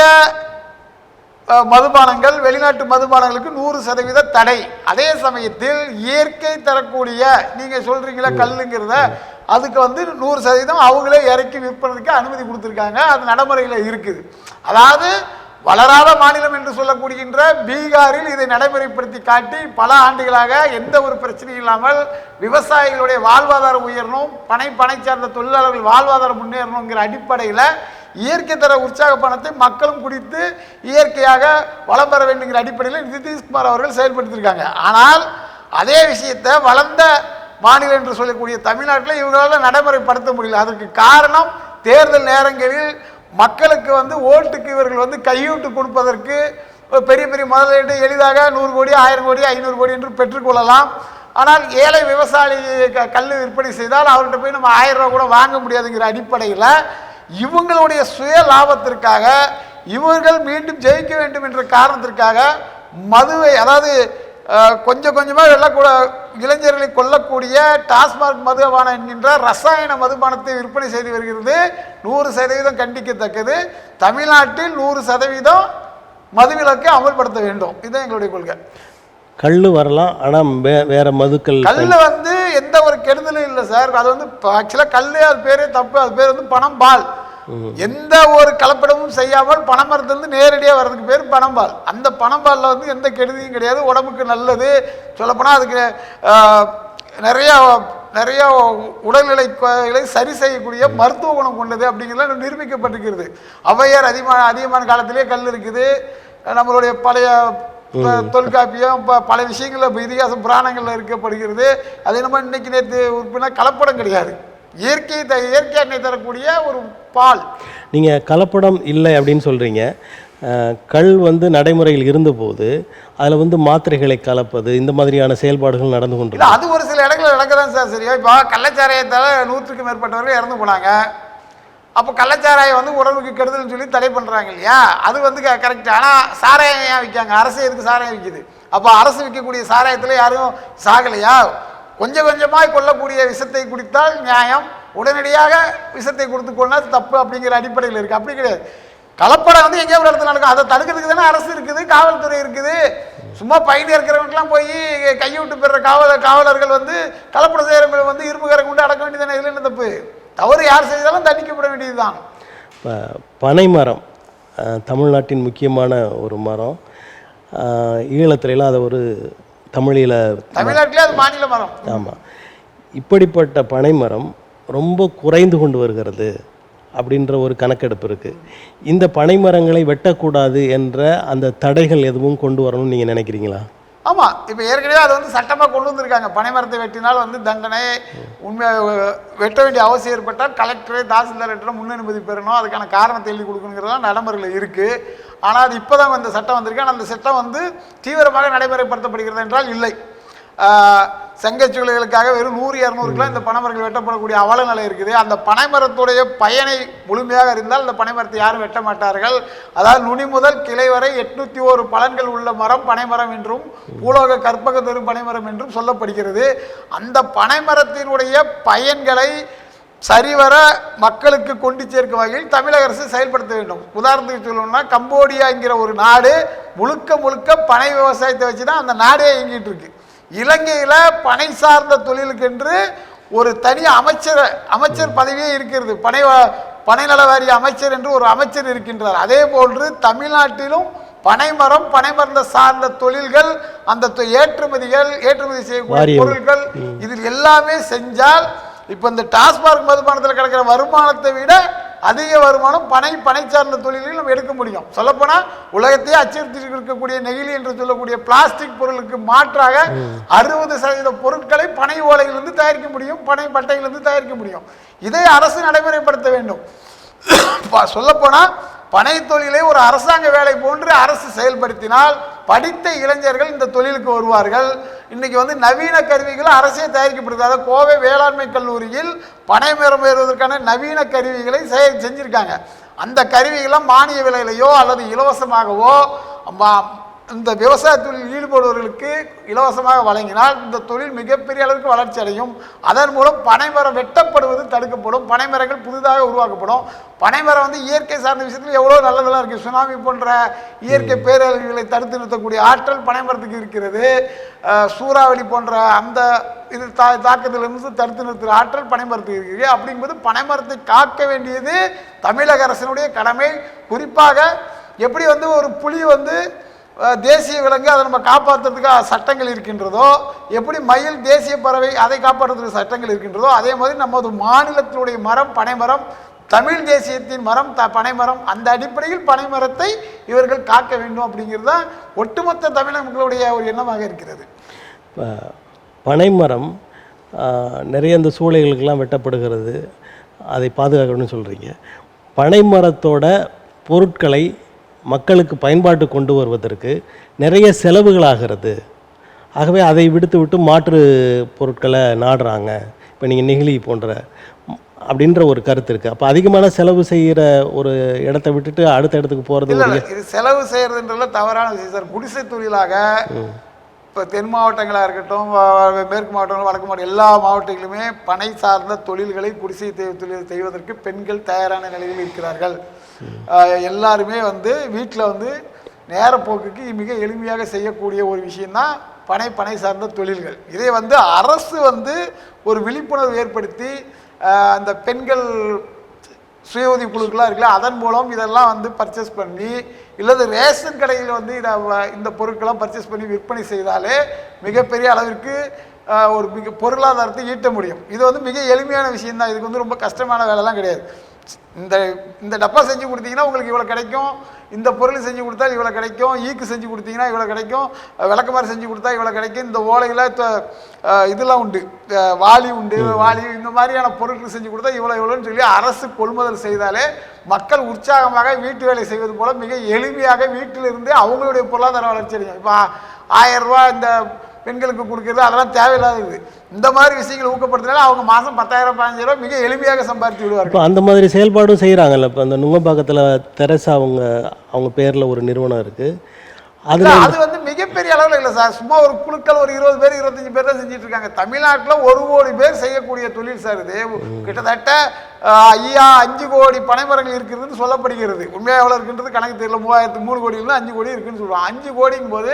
மதுபானங்கள் வெளிநாட்டு மதுபானங்களுக்கு 100% தடை. அதே சமயத்தில் இயற்கை தரக்கூடிய நீங்க சொல்றீங்களா கல்லுங்கிறத, அதுக்கு வந்து 100% அவங்களே இறக்கி விற்பனைக்கு அனுமதி கொடுத்துருக்காங்க. அது நடைமுறையில் இருக்குது. அதாவது வளராத மாநிலம் என்று சொல்லப்படுகின்ற பீகாரில் இதை நடைமுறைப்படுத்தி காட்டி பல ஆண்டுகளாக எந்த ஒரு பிரச்சனையும் இல்லாமல் விவசாயிகளுடைய வாழ்வாதாரம் உயரணும், பனை சார்ந்த தொழிலாளர்கள் வாழ்வாதாரம் முன்னேறணுங்கிற அடிப்படையில் இயற்கை தர உற்சாக பணத்தை மக்களும் குடித்து இயற்கையாக வளம் பெற வேண்டுங்கிற அடிப்படையில் நிதிஷ்குமார் அவர்கள் செயல்படுத்தியிருக்காங்க. ஆனால் அதே விஷயத்தை வளர்ந்த மாநிலம் என்று சொல்லக்கூடிய தமிழ்நாட்டில் இவங்களால நடைமுறைப்படுத்த முடியல. அதற்கு காரணம் தேர்தல் நேரங்களில் மக்களுக்கு வந்து ஓட்டுக்கு இவர்கள் வந்து கையூட்டு கொடுப்பதற்கு பெரிய பெரிய முதலீடு எளிதாக 100 கோடி 1000 கோடி 500 கோடி என்று பெற்றுக்கொள்ளலாம். ஆனால் ஏழை விவசாயி கல் விற்பனை செய்தால் அவர்கிட்ட போய் நம்ம 1000 ரூபா கூட வாங்க முடியாதுங்கிற அடிப்படையில் இவங்களுடைய சுய லாபத்திற்காக இவர்கள் மீண்டும் ஜெயிக்க வேண்டும் என்ற காரணத்திற்காக மதுவை, அதாவது கொஞ்சம் கொஞ்சமாக வெள்ளக்கூட இளைஞர்களை கொல்லக்கூடிய டாஸ்மாக் மதுபானம் என்கின்ற ரசாயன மதுபானத்தை விற்பனை செய்து வருகிறது. 100% கண்டிக்கத்தக்கது. தமிழ்நாட்டில் 100% மதுவிலக்கை அமல்படுத்த வேண்டும். இதுதான் எங்களுடைய கொள்கை. கல் வரலாம், ஆனால் வேற மதுக்கள் கல் வந்து எந்த ஒரு கெடுதலும் இல்லை சார். அது வந்து ஆக்சுவலாக கல், அது பேரே தப்பு. அது பேர் வந்து பனம்பால். எந்த ஒரு கலப்படமும் செய்யாமல் பனைமரத்திலிருந்து நேரடியாக வர்றதுக்கு பேர் பனம்பால். அந்த பனம்பாலில் வந்து எந்த கெடுதியும் கிடையாது, உடம்புக்கு நல்லது. சொல்லப்போனால் அதுக்கு நிறைய உடல்நிலை சரி செய்யக்கூடிய மருத்துவ குணம் கொண்டது அப்படிங்கிறத நிரூபிக்கப்பட்டிருக்கிறது. ஔவையார் அதிகமான காலத்திலே கல் இருக்குது. நம்மளுடைய பழைய தொல்காப்பியம் பல விஷயங்கள் இதிகாச புராணங்களில் இருக்கப்படுகிறது. அதே நம்ம இன்னைக்கு நேற்று உறுப்பினர் கலப்படம் கிடையாது, இயற்கை எண்ணெய் தரக்கூடிய ஒரு பால். நீங்கள் கலப்படம் இல்லை அப்படின்னு சொல்கிறீங்க. கல் வந்து நடைமுறையில் இருந்தபோது அதில் வந்து மாத்திரைகளை கலப்பது இந்த மாதிரியான செயல்பாடுகள் நடந்து கொண்டு அது ஒரு சில இடங்களில் நடக்கதான் சார். சரியா, இப்போ கள்ளச்சாராயத்தால் 100க்கும் மேற்பட்டவர்கள் இறந்து போனாங்க. அப்போ கள்ளச்சாராயம் வந்து உடம்புக்கு கெடுதல்னு சொல்லி தடை பண்ணுறாங்க இல்லையா, அது வந்து கரெக்ட். ஆனால் சாராயம் ஏன் விற்காங்க? அரசு எதுக்கு சாராயம் விற்கிது? அப்போ அரசு விற்கக்கூடிய சாராயத்தில் யாரும் சாகலையா? கொஞ்சம் கொஞ்சமாக கொல்லக்கூடிய விஷத்தை குடித்தால் நியாயம், உடனடியாக விஷத்தை கொடுத்து கொண்டால் தப்பு அப்படிங்கிற அடிப்படையில் இருக்குது. அப்படி கிடையாது. கலப்படம் வந்து எங்கேயோ ஒரு இடத்துல நடக்கும். அதை தடுக்கிறதுக்கு தானே அரசு இருக்குது, காவல்துறை இருக்குது. சும்மா பயணி இருக்கிறவங்கலாம் போய் கைவிட்டு பெற காவலர்கள் வந்து கலப்படம் செய்கிறவங்க வந்து இரும்பு கரை கொண்டு அடக்க வேண்டியதானே. இதில் என்ன தப்பு? தவறு யார் செய்தாலும் தண்டிக்கப்பட வேண்டியதுதான். பனை மரம் தமிழ்நாட்டின் முக்கியமான ஒரு மரம். ஈழத்துலாம் அதை ஒரு தமிழ்நாட்டிலே அது மாநில மரம். ஆமாம். இப்படிப்பட்ட பனை மரம் ரொம்ப குறைந்து கொண்டு வருகிறது அப்படின்ற ஒரு கணக்கெடுப்பு இருக்குது. இந்த பனை மரங்களை வெட்டக்கூடாது என்ற அந்த தடைகள் எதுவும் கொண்டு வரணும்னு நீங்கள் நினைக்கிறீங்களா? ஆமாம், இப்போ ஏற்கனவே அதை வந்து சட்டமாக கொண்டு வந்திருக்காங்க. பனைமரத்தை வெட்டினால் வந்து தண்டனை, உண்மையாக வெட்ட வேண்டிய அவசியம் ஏற்பட்டால் கலெக்டரே தாசில்தார்கிட்ட முன்னனுமதி பெறணும், அதுக்கான காரணத்தை எழுதி கொடுக்கணுங்கிறதெல்லாம் நடைமுறையில் இருக்குது. ஆனால் அது இப்போ தான் இந்த சட்டம் வந்திருக்கு. ஆனால் அந்த சட்டம் வந்து தீவிரமாக நடைமுறைப்படுத்தப்படுகிறது என்றால் இல்லை. செங்கச்சூளைகளுக்காக வெறும் 100-200 இந்த பனைமரங்கள் வெட்டப்படக்கூடிய அவல நிலை இருக்குது. அந்த பனைமரத்துடைய பயனை முழுமையாக இருந்தால் அந்த பனைமரத்தை யாரும் வெட்ட மாட்டார்கள். அதாவது நுனி முதல் கிளை வரை 801 பலன்கள் உள்ள மரம் பனைமரம் என்றும் பூலோக கற்பக தரும் பனைமரம் என்றும் சொல்லப்படுகிறது. அந்த பனைமரத்தினுடைய பயன்களை சரிவர மக்களுக்கு கொண்டு சேர்க்கும் வகையில் தமிழக அரசு செயல்படுத்த வேண்டும். உதாரணத்துக்கு சொல்லணும்னா, கம்போடியா என்கிற ஒரு நாடு முழுக்க பனை விவசாயத்தை வச்சு தான் அந்த நாடே இயங்கிட்டு இருக்கு. இலங்கையில் பனை சார்ந்த தொழிலுக்கென்று ஒரு தனி அமைச்சர் பதவியே இருக்கிறது. பனைநல வாரிய அமைச்சர் என்று ஒரு அமைச்சர் இருக்கின்றார். அதே போன்று தமிழ்நாட்டிலும் பனைமரம் சார்ந்த தொழில்கள், அந்த ஏற்றுமதி செய்யக்கூடிய பொருட்கள், இதில் எல்லாமே செஞ்சால் இப்போ இந்த டாஸ்மாக் மதுபானத்தில் கிடைக்கிற வருமானத்தை விட அதிக வருமானம் பனை சார்ந்த தொழிலில் நம்ம எடுக்க முடியும். சொல்லப்போனால் உலகத்தையே அச்சுறுத்தி இருக்கக்கூடிய நெகிழி என்று சொல்லக்கூடிய பிளாஸ்டிக் பொருளுக்கு மாற்றாக 60% பொருட்களை பனை ஓலையிலிருந்து தயாரிக்க முடியும், பனை பட்டையிலிருந்து தயாரிக்க முடியும். இதை அரசு நடைமுறைப்படுத்த வேண்டும். சொல்லப்போனால் பனை தொழிலை ஒரு அரசாங்க வேலை போன்று அரசு செயல்படுத்தினால் படித்த இளைஞர்கள் இந்த தொழிலுக்கு வருவார்கள். இன்னைக்கு வந்து நவீன கருவிகள் அரசே தயாரிக்கப்படுது. அதாவது கோவை வேளாண்மை கல்லூரியில் பனை மரம் ஏறுவதற்கான நவீன கருவிகளை செஞ்சிருக்காங்க. அந்த கருவிகளை மானிய விலையிலையோ அல்லது இலவசமாகவோ இந்த விவசாய தொழில் ஈடுபடுபவர்களுக்கு இலவசமாக வழங்கினால் இந்த தொழில் மிகப்பெரிய அளவுக்கு வளர்ச்சி அடையும். அதன் மூலம் பனைமரம் வெட்டப்படுவது தடுக்கப்படும், பனைமரங்கள் புதிதாக உருவாக்கப்படும். பனைமரம் வந்து இயற்கை சார்ந்த விஷயத்தில் எவ்வளோ நல்லதெல்லாம் இருக்குது. சுனாமி போன்ற இயற்கை பேரழிவுகளை தடுத்து நிறுத்தக்கூடிய ஆற்றல் பனைமரத்துக்கு இருக்கிறது. சூறாவளி போன்ற அந்த இது தாக்கத்திலிருந்து தடுத்து நிறுத்துகிற ஆற்றல் பனைமரத்துக்கு இருக்குது. அப்படிங்கும்போது பனைமரத்தை காக்க வேண்டியது தமிழக அரசினுடைய கடமை. குறிப்பாக எப்படி வந்து ஒரு புலி வந்து தேசிய விலங்கு அதை நம்ம காப்பாற்றுறதுக்கு சட்டங்கள் இருக்கின்றதோ, எப்படி மயில் தேசிய பறவை அதை காப்பாற்றுறதுக்கு சட்டங்கள் இருக்கின்றதோ, அதே மாதிரி நமது மாநிலத்தினுடைய மரம் பனைமரம், தமிழ் தேசியத்தின் மரம் பனைமரம். அந்த அடிப்படையில் பனைமரத்தை இவர்கள் காக்க வேண்டும் அப்படிங்கிறது தான் ஒட்டுமொத்த தமிழக மக்களுடைய ஒரு எண்ணமாக இருக்கிறது. பனைமரம் நிறைய இந்த சூளைகளுக்கெல்லாம் வெட்டப்படுகிறது, அதை பாதுகாக்கணும்னு சொல்கிறீங்க. பனைமரத்தோட பொருட்களை மக்களுக்கு பயன்பாட்டு கொண்டு வருவதற்கு நிறைய செலவுகளாகிறது. ஆகவே அதை விட்டு மாற்று பொருட்களை நாடுறாங்க. இப்போ நீங்கள் நெகிழி போன்ற அப்படின்ற ஒரு கருத்து இருக்குது. அப்போ அதிகமான செலவு செய்கிற ஒரு இடத்த விட்டுட்டு அடுத்த இடத்துக்கு போகிறது இது செலவு செய்கிறதுன்றதுல தவறான விஷயம் சார். குடிசை தொழிலாக இப்போ தென் மாவட்டங்களாக இருக்கட்டும், மேற்கு மாவட்டங்கள், வடக்கு மாவட்டம், எல்லா மாவட்டங்களிலுமே பனை சார்ந்த தொழில்களை குடிசை தொழில் செய்வதற்கு பெண்கள் தயாரான நிலையில் இருக்கிறார்கள். எல்லாருமே வந்து வீட்டில் வந்து நேரப்போக்குக்கு மிக எளிமையாக செய்யக்கூடிய ஒரு விஷயந்தான் பனை சார்ந்த தொழில்கள். இதை வந்து அரசு வந்து ஒரு விழிப்புணர்வு ஏற்படுத்தி அந்த பெண்கள் சுய உதவி குழுக்கெலாம் இருக்குல்ல, அதன் மூலம் இதெல்லாம் வந்து பர்ச்சேஸ் பண்ணி இல்லது ரேஷன் கடையில் வந்து இந்த பொருட்கள்லாம் பர்ச்சேஸ் பண்ணி விற்பனை செய்தாலே மிகப்பெரிய அளவிற்கு ஒரு பொருளாதாரத்தை ஈட்ட முடியும். இது வந்து மிக எளிமையான விஷயம்தான். இதுக்கு வந்து ரொம்ப கஷ்டமான வேலைலாம் கிடையாது. இந்த டப்பா செஞ்சு கொடுத்தீங்கன்னா உங்களுக்கு இவ்வளோ கிடைக்கும், இந்த பொருள் செஞ்சு கொடுத்தா இவ்வளோ கிடைக்கும், ஈக்கு செஞ்சு கொடுத்தீங்கன்னா இவ்வளோ கிடைக்கும், விளக்கமாறு செஞ்சு கொடுத்தா இவ்வளோ கிடைக்கும், இந்த ஓலையில் இதெல்லாம் உண்டு, வாளி உண்டு, வாளி இந்த மாதிரியான பொருட்கள் செஞ்சு கொடுத்தா இவ்வளோன்னு சொல்லி அரசு கொள்முதல் செய்தாலே மக்கள் உற்சாகமாக வீட்டு வேலை செய்வது போல மிக எளிமையாக வீட்டிலிருந்து அவங்களுடைய பொருளாதார வளர்ச்சி அடையும். இப்போ 1000 ரூபா இந்த பெண்களுக்கு கொடுக்குறது அதெல்லாம் தேவையில்லாதது. இந்த மாதிரி விஷயங்களை ஊக்கப்படுத்தினால அவங்க மாதம் 10,000 15,000 மிக எளிமையாக சம்பாதித்து விடுவார்கள். இப்போ அந்த மாதிரி செயல்பாடும் செய்கிறாங்கல்ல. இப்போ அந்த நுங்கம்பாக்கத்தில் தெரசா அவங்க பேரில் ஒரு நிறுவனம் இருக்குது. அது வந்து மிகப்பெரிய அளவில் இல்லை சார். சும்மா ஒரு குழுக்கள் ஒரு 20 பேர் 25 பேர் தான் செஞ்சுட்டு இருக்காங்க. தமிழ்நாட்டில் 1 கோடி பேர் செய்யக்கூடிய தொழில் சார் இது. கிட்டத்தட்ட 5 கோடி பனைமரங்கள் இருக்கிறதுன்னு சொல்லப்படுகிறது. உண்மையாக எவ்வளோ இருக்குன்றது கணக்கு தெரியல. 3 கோடியிலும் 5 கோடி இருக்குன்னு சொல்லுவாங்க. 5 கோடிங்கும் போது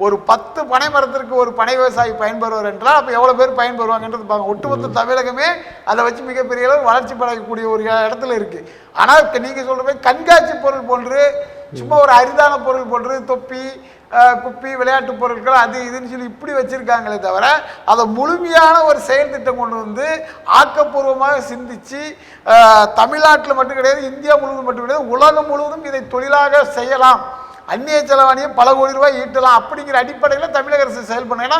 ஒரு 10 பனை மரத்திற்கு ஒரு பனை விவசாயி பயன்பெறுவார் என்றால் அப்போ எவ்வளோ பேர் பயன்பெறுவாங்கன்றது பார்க்க. ஒட்டுமொத்த தமிழகமே அதை வச்சு மிகப்பெரிய அளவு வளர்ச்சி படையக்கூடிய ஒரு இடத்துல இருக்குது. ஆனால் நீங்கள் சொல்கிற மாதிரி கண்காட்சி பொருள் போன்று சும்மா ஒரு அரிதான பொருள் போன்று தொப்பி குப்பி விளையாட்டு பொருட்கள் அது இதுன்னு சொல்லி இப்படி வச்சுருக்காங்களே தவிர அதை முழுமையான ஒரு செயல் திட்டம் கொண்டு வந்து ஆக்கப்பூர்வமாக சிந்தித்து தமிழ்நாட்டில் மட்டும் கிடையாது, இந்தியா முழுவதும் மட்டும் கிடையாது, உலகம் முழுவதும் இதை தொழிலாக செய்யலாம், அந்நிய செலவாணியை பல கோடி ரூபாய் ஈட்டலாம் அப்படிங்கிற அடிப்படையில் தமிழக அரசு செயல்படும். ஏன்னா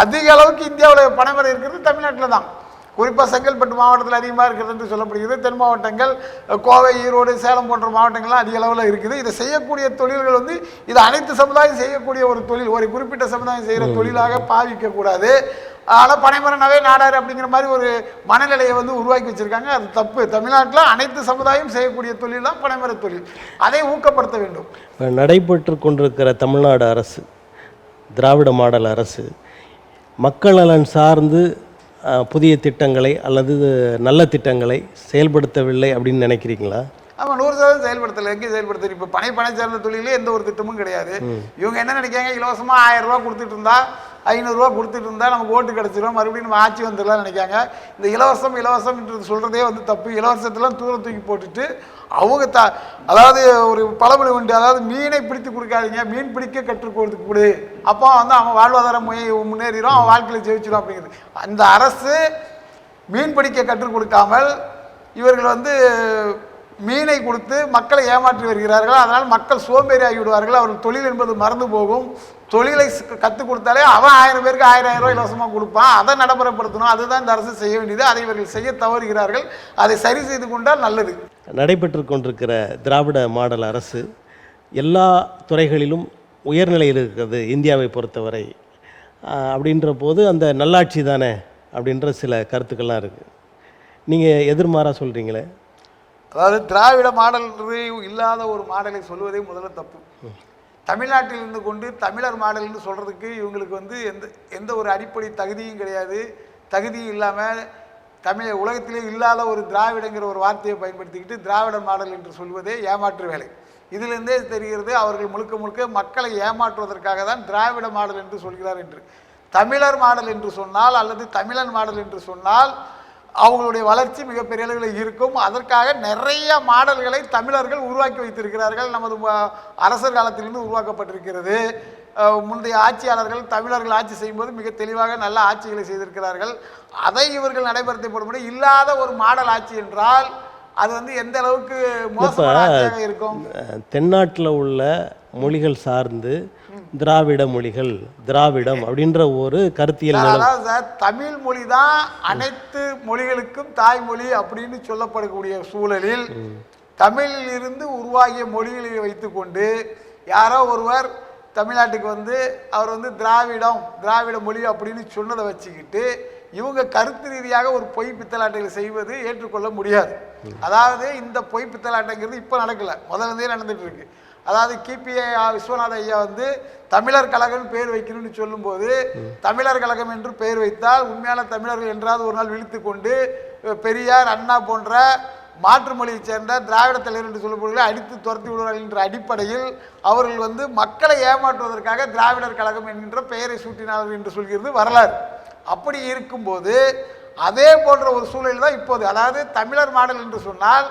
அதிக அளவுக்கு இந்தியாவில் பனைமரம் இருக்கிறது தமிழ்நாட்டில் தான். குறிப்பாக செங்கல்பட்டு மாவட்டத்தில் அதிகமாக இருக்கிறது என்று சொல்லப்படுகிறது. தென் மாவட்டங்கள் கோவை, ஈரோடு, சேலம் போன்ற மாவட்டங்கள்லாம் அதிக அளவில் இருக்குது. இதை செய்யக்கூடிய தொழில்கள் வந்து இது அனைத்து சமுதாயம் செய்யக்கூடிய ஒரு தொழில், ஒரு குறிப்பிட்ட சமுதாயம் செய்கிற தொழிலாக பாவிக்கக்கூடாது. ஆனால் பனைமரனாவே நாடார் அப்படிங்கிற மாதிரி ஒரு மனநிலையை வந்து உருவாக்கி வச்சுருக்காங்க. அது தப்பு. தமிழ்நாட்டில் அனைத்து சமுதாயம் செய்யக்கூடிய தொழில் தான் பனைமர தொழில். அதை ஊக்கப்படுத்த வேண்டும். நடைபெற்று கொண்டிருக்கிற தமிழ்நாடு அரசு, திராவிட மாடல் அரசு, மக்கள் நலன் சார்ந்து புதிய திட்டங்களை அல்லது நல்ல திட்டங்களை செயல்படுத்தவில்லை அப்படின்னு நினைக்கிறீங்களா? ஆமாம், 100% செயல்படுத்தலை. எங்கேயும் செயல்படுத்தல. இப்போ பனை சார்ந்த தொழிலே எந்த ஒரு திட்டமும் கிடையாது. இவங்க என்ன நினைக்காங்க, இலவசமாக 1000 ரூபா கொடுத்துட்டு இருந்தா 500 ரூபா கொடுத்துட்டு இருந்தால் நமக்கு ஓட்டு கிடச்சிரும், மறுபடியும் நம்ம ஆட்சி வந்துடலாம் நினைக்காங்க. இந்த இலவசம்ன்றது சொல்கிறதே வந்து தப்பு. இலவசத்தெல்லாம் தூரம் தூக்கி போட்டுட்டு அவங்க அதாவது ஒரு பழமொழி உண்டு, அதாவது மீனை பிடித்து கொடுக்காதீங்க, மீன் பிடிக்க கற்றுக் கொடு, அப்போ வந்து அவன் வாழ்வாதாரம் முன்னேறிடும், அவன் வாழ்க்கையில் ஜெயிச்சிடும் அப்படிங்கிறது. அந்த அரசு மீன் பிடிக்க கற்றுக் கொடுக்காமல் இவர்கள் வந்து மீனை கொடுத்து மக்களை ஏமாற்றி வருகிறார்கள். அதனால் மக்கள் சோம்பேறி ஆகிவிடுவார்கள். அவர்கள் தொழில் என்பது மறந்து போகும். தொழிலை கற்றுக் கொடுத்தாலே அவன் 1000 பேருக்கு 1000 ரூபாய் இலவசமாக கொடுப்பான். அதை நடைமுறைப்படுத்தணும். அதுதான் இந்த அரசு செய்ய வேண்டியது. அதை இவர்கள் செய்ய தவறுகிறார்கள். அதை சரி செய்து கொண்டால் நல்லது. நடைபெற்று கொண்டிருக்கிற திராவிட மாடல் அரசு எல்லா துறைகளிலும் உயர்நிலையில் இருக்கிறது இந்தியாவை பொறுத்தவரை. அப்படின்ற போது அந்த நல்லாட்சி தானே அப்படின்ற சில கருத்துக்கள்லாம் இருக்குது. நீங்கள் எதிர்மாறாக சொல்கிறீங்களே. அதாவது திராவிட மாடல் இல்லாத ஒரு மாடலை சொல்வதே முதல்ல தப்பு. தமிழ்நாட்டில் இருந்து கொண்டு தமிழர் மாடல்னு சொல்கிறதுக்கு இவங்களுக்கு வந்து எந்த ஒரு அடிப்படை தகுதியும் கிடையாது. தகுதியும் இல்லாமல் உலகத்திலே இல்லாத ஒரு திராவிடங்கிற ஒரு வார்த்தையை பயன்படுத்திக்கிட்டு திராவிட மாடல் என்று சொல்வதே ஏமாற்று வேலை. இதிலிருந்தே தெரிகிறது அவர்கள் முழுக்க முழுக்க மக்களை ஏமாற்றுவதற்காக தான் திராவிட மாடல் என்று சொல்கிறார் என்று. தமிழர் மாடல் என்று சொன்னால் அல்லது தமிழன் மாடல் என்று சொன்னால் அவங்களுடைய வளர்ச்சி மிகப்பெரிய அளவில் இருக்கும். அதற்காக நிறைய மாடல்களை தமிழர்கள் உருவாக்கி வைத்திருக்கிறார்கள். நமது அரசர் காலத்திலிருந்து உருவாக்கப்பட்டிருக்கிறது. முந்தைய ஆட்சியாளர்கள் தமிழர்கள் ஆட்சி செய்யும்போது மிக தெளிவாக நல்ல ஆட்சிகளை செய்திருக்கிறார்கள். அதை இவர்கள் நடைமுறைப்படுத்த இல்லாத ஒரு மாடல் ஆட்சி என்றால் அது வந்து எந்த அளவுக்கு மோசமான ஆட்சியாக இருக்கும். தென்னாட்டில் உள்ள மொழிகள் சார்ந்து திராவிட மொழிகள், திராவிடம் அப்படின்ற ஒரு கருத்தியல். சார், தமிழ் மொழி தான் அனைத்து மொழிகளுக்கும் தாய்மொழி அப்படின்னு சொல்லப்படக்கூடிய சூழலில் தமிழில் இருந்து உருவாகிய மொழிகளை வைத்துக்கொண்டு யாரோ ஒருவர் தமிழ்நாட்டுக்கு வந்து அவர் வந்து திராவிட மொழி அப்படின்னு சொன்னதை வச்சுக்கிட்டு இவங்க கருத்து ரீதியாக ஒரு பொய் பித்தலாட்டைகள் செய்வது ஏற்றுக்கொள்ள முடியாது. அதாவது இந்த பொய் பித்தலாட்டைங்கிறது இப்போ நடக்கலை, முதல்ல நடந்துட்டு இருக்கு. அதாவது கிபிஏ விஸ்வநாத ஐயா வந்து தமிழர் கழகம் பேர் வைக்கணும்னு சொல்லும்போது தமிழர் கழகம் என்று பெயர் வைத்தால் உண்மையான தமிழர்கள் என்றாவது ஒரு நாள் விழித்து கொண்டு பெரியார், அண்ணா போன்ற மாற்று மொழியை சேர்ந்த திராவிட தலைவர் என்று சொல்லப்படுவதை அடித்து துரத்தி விடுவார்கள் என்ற அடிப்படையில் அவர்கள் வந்து மக்களை ஏமாற்றுவதற்காக திராவிடர் கழகம் என்கின்ற பெயரை சூட்டினார்கள் என்று சொல்கிறது வரலாறு. அப்படி இருக்கும்போது அதே போன்ற ஒரு சூழல் தான் இப்போது. அதாவது தமிழர் மாடல் என்று சொன்னால்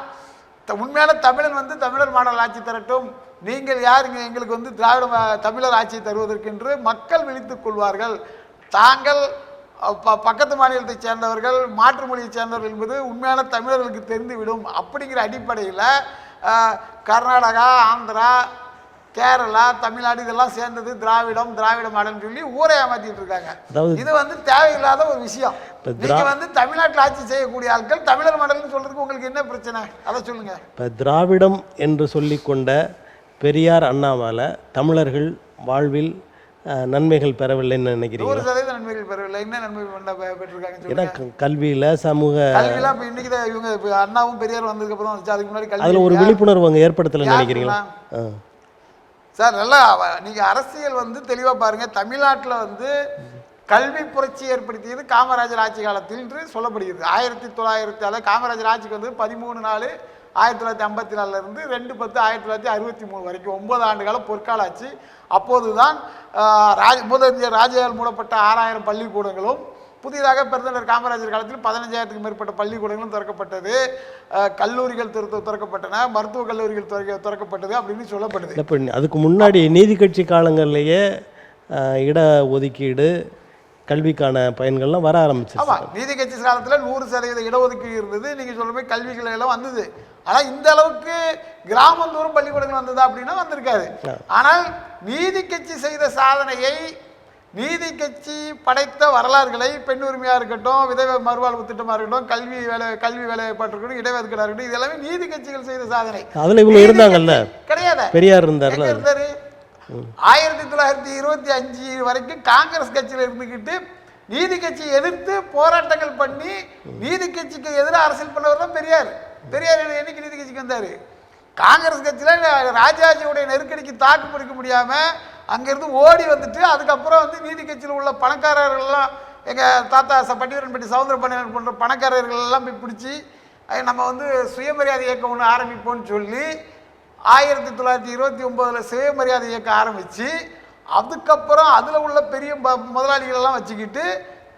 உண்மையான தமிழன் வந்து தமிழர் மாடல் ஆட்சி தரட்டும், நீங்கள் யார் இங்கே எங்களுக்கு வந்து தமிழர் ஆட்சியை தருவதற்கு என்று மக்கள் விழித்துக் கொள்வார்கள். தாங்கள் பக்கத்து மாநிலத்தை சேர்ந்தவர்கள், மாற்று மொழியை சேர்ந்தவர்கள் என்பது உண்மையான தமிழர்களுக்கு தெரிந்துவிடும். அப்படிங்கிற அடிப்படையில் கர்நாடகா, ஆந்திரா, கேரளா, தமிழ்நாடு இதெல்லாம் சேர்ந்தது திராவிட மாடல் சொல்லி ஊரை ஏமாத்திட்டு இருக்காங்க. இது வந்து தேவையில்லாத ஒரு விஷயம். நீங்க வந்து தமிழ்நாட்டில் ஆட்சி செய்யக்கூடிய ஆட்கள் தமிழர் மாடல்னு சொல்றதுக்கு உங்களுக்கு என்ன பிரச்சனை, அதை சொல்லுங்க. இப்போ திராவிடம் என்று சொல்லிக்கொண்ட பெரியார், அண்ணாவால தமிழர்கள் வாழ்வில் நன்மைகள் பெறவில்லைன்னு நினைக்கிறீங்க? 100% நன்மைகள் பெறவில்லை. என்ன நன்மைகள் பெற்றிருக்காங்க? ஏன்னா கல்வியில் சமூக கல்வியெல்லாம் இப்போ இன்னைக்கு தான் இவங்க அண்ணாவும் பெரியார் வந்ததுக்கு அப்புறம் வந்துச்சு. அதுக்கு முன்னாடி கல்வி அதில் ஒரு விழிப்புணர்வு அங்கே ஏற்படுத்தலைன்னு நினைக்கிறீங்களா? சார், நல்லா நீங்கள் அரசியல் வந்து தெளிவாக பாருங்கள். தமிழ்நாட்டில் வந்து கல்வி புரட்சி ஏற்படுத்தியது காமராஜர் ஆட்சி காலத்தில் என்று சொல்லப்படுகிறது. 1900 காமராஜர் ஆட்சிக்கு வந்து 13/4/1954 2/10/1963 வரைக்கும் 9 ஆண்டு காலம் பொற்கால ஆட்சி. அப்போது தான் முதலமைச்சர் ராஜாவால் மூடப்பட்ட 6000 பள்ளிக்கூடங்களும் புதிதாக பெருந்தலைவர் காமராஜர் காலத்தில் 15,000க்கும் மேற்பட்ட பள்ளிக்கூடங்களும் திறக்கப்பட்டது. கல்லூரிகள் திறக்கப்பட்டன, மருத்துவக் கல்லூரிகள் திறக்கப்பட்டது அப்படின்னு சொல்லப்படுது. இப்போ அதுக்கு முன்னாடி நீதி கட்சி காலங்கள்லேயே இட ஒதுக்கீடு, கல்விக்கான பயன்கள்லாம் வர ஆரம்பிச்சு. ஆமாம், நீதி கட்சி காலத்தில் 100% இடஒதுக்கீடு இருந்தது. நீங்கள் சொல்ற மாதிரி கல்விகள் எல்லாம் வந்தது. ஆனால் இந்த அளவுக்கு கிராமந்தோறும் பள்ளிக்கூடங்கள் வந்ததா அப்படின்னா வந்திருக்காது. ஆனால் நீதி கட்சி செய்த சாதனையை, நீதி கட்சி படைத்த வரலாறுகளை, பெண் உரிமையாக இருக்கட்டும், விதவை மறுவாழ்வு திட்டமாக இருக்கட்டும், கல்வி வேலைப்பாட்டு இருக்கட்டும், இடஒதுக்கீடாக இருக்கட்டும், இது எல்லாமே நீதி கட்சிகள் செய்த சாதனை. அதில் இவங்க இருந்தாங்கல்ல, கிடையாது, பெரியார் இருந்தார். 1925 வரைக்கும் காங்கிரஸ் கட்சியில் இருந்துக்கிட்டு நீதி கட்சியை எதிர்த்து போராட்டங்கள் பண்ணி நீதி கட்சிக்கு எதிராக அரசியல் பண்ணவர் தான் பெரியார். என்னைக்கு நீதி கட்சிக்கு வந்தார்? காங்கிரஸ் கட்சியில் ராஜாஜியுடைய நெருக்கடிக்கு தாக்கு பிடிக்க முடியாமல் அங்கேருந்து ஓடி வந்துட்டு அதுக்கப்புறம் வந்து நீதி கட்சியில் உள்ள பணக்காரர்கள்லாம், எங்கள் தாத்தா பட்டிவரன்பட்டி சவுந்தரபாண்டியன் போன்ற பணக்காரர்கள் எல்லாம் போய் பிடிச்சி நம்ம வந்து சுயமரியாதை இயக்கம் ஒன்று ஆரம்பிப்போம்னு சொல்லி 1929 சுயமரியாதை இயக்கம் ஆரம்பித்து அதுக்கப்புறம் அதில் உள்ள பெரிய முதலாளிகளெல்லாம் வச்சுக்கிட்டு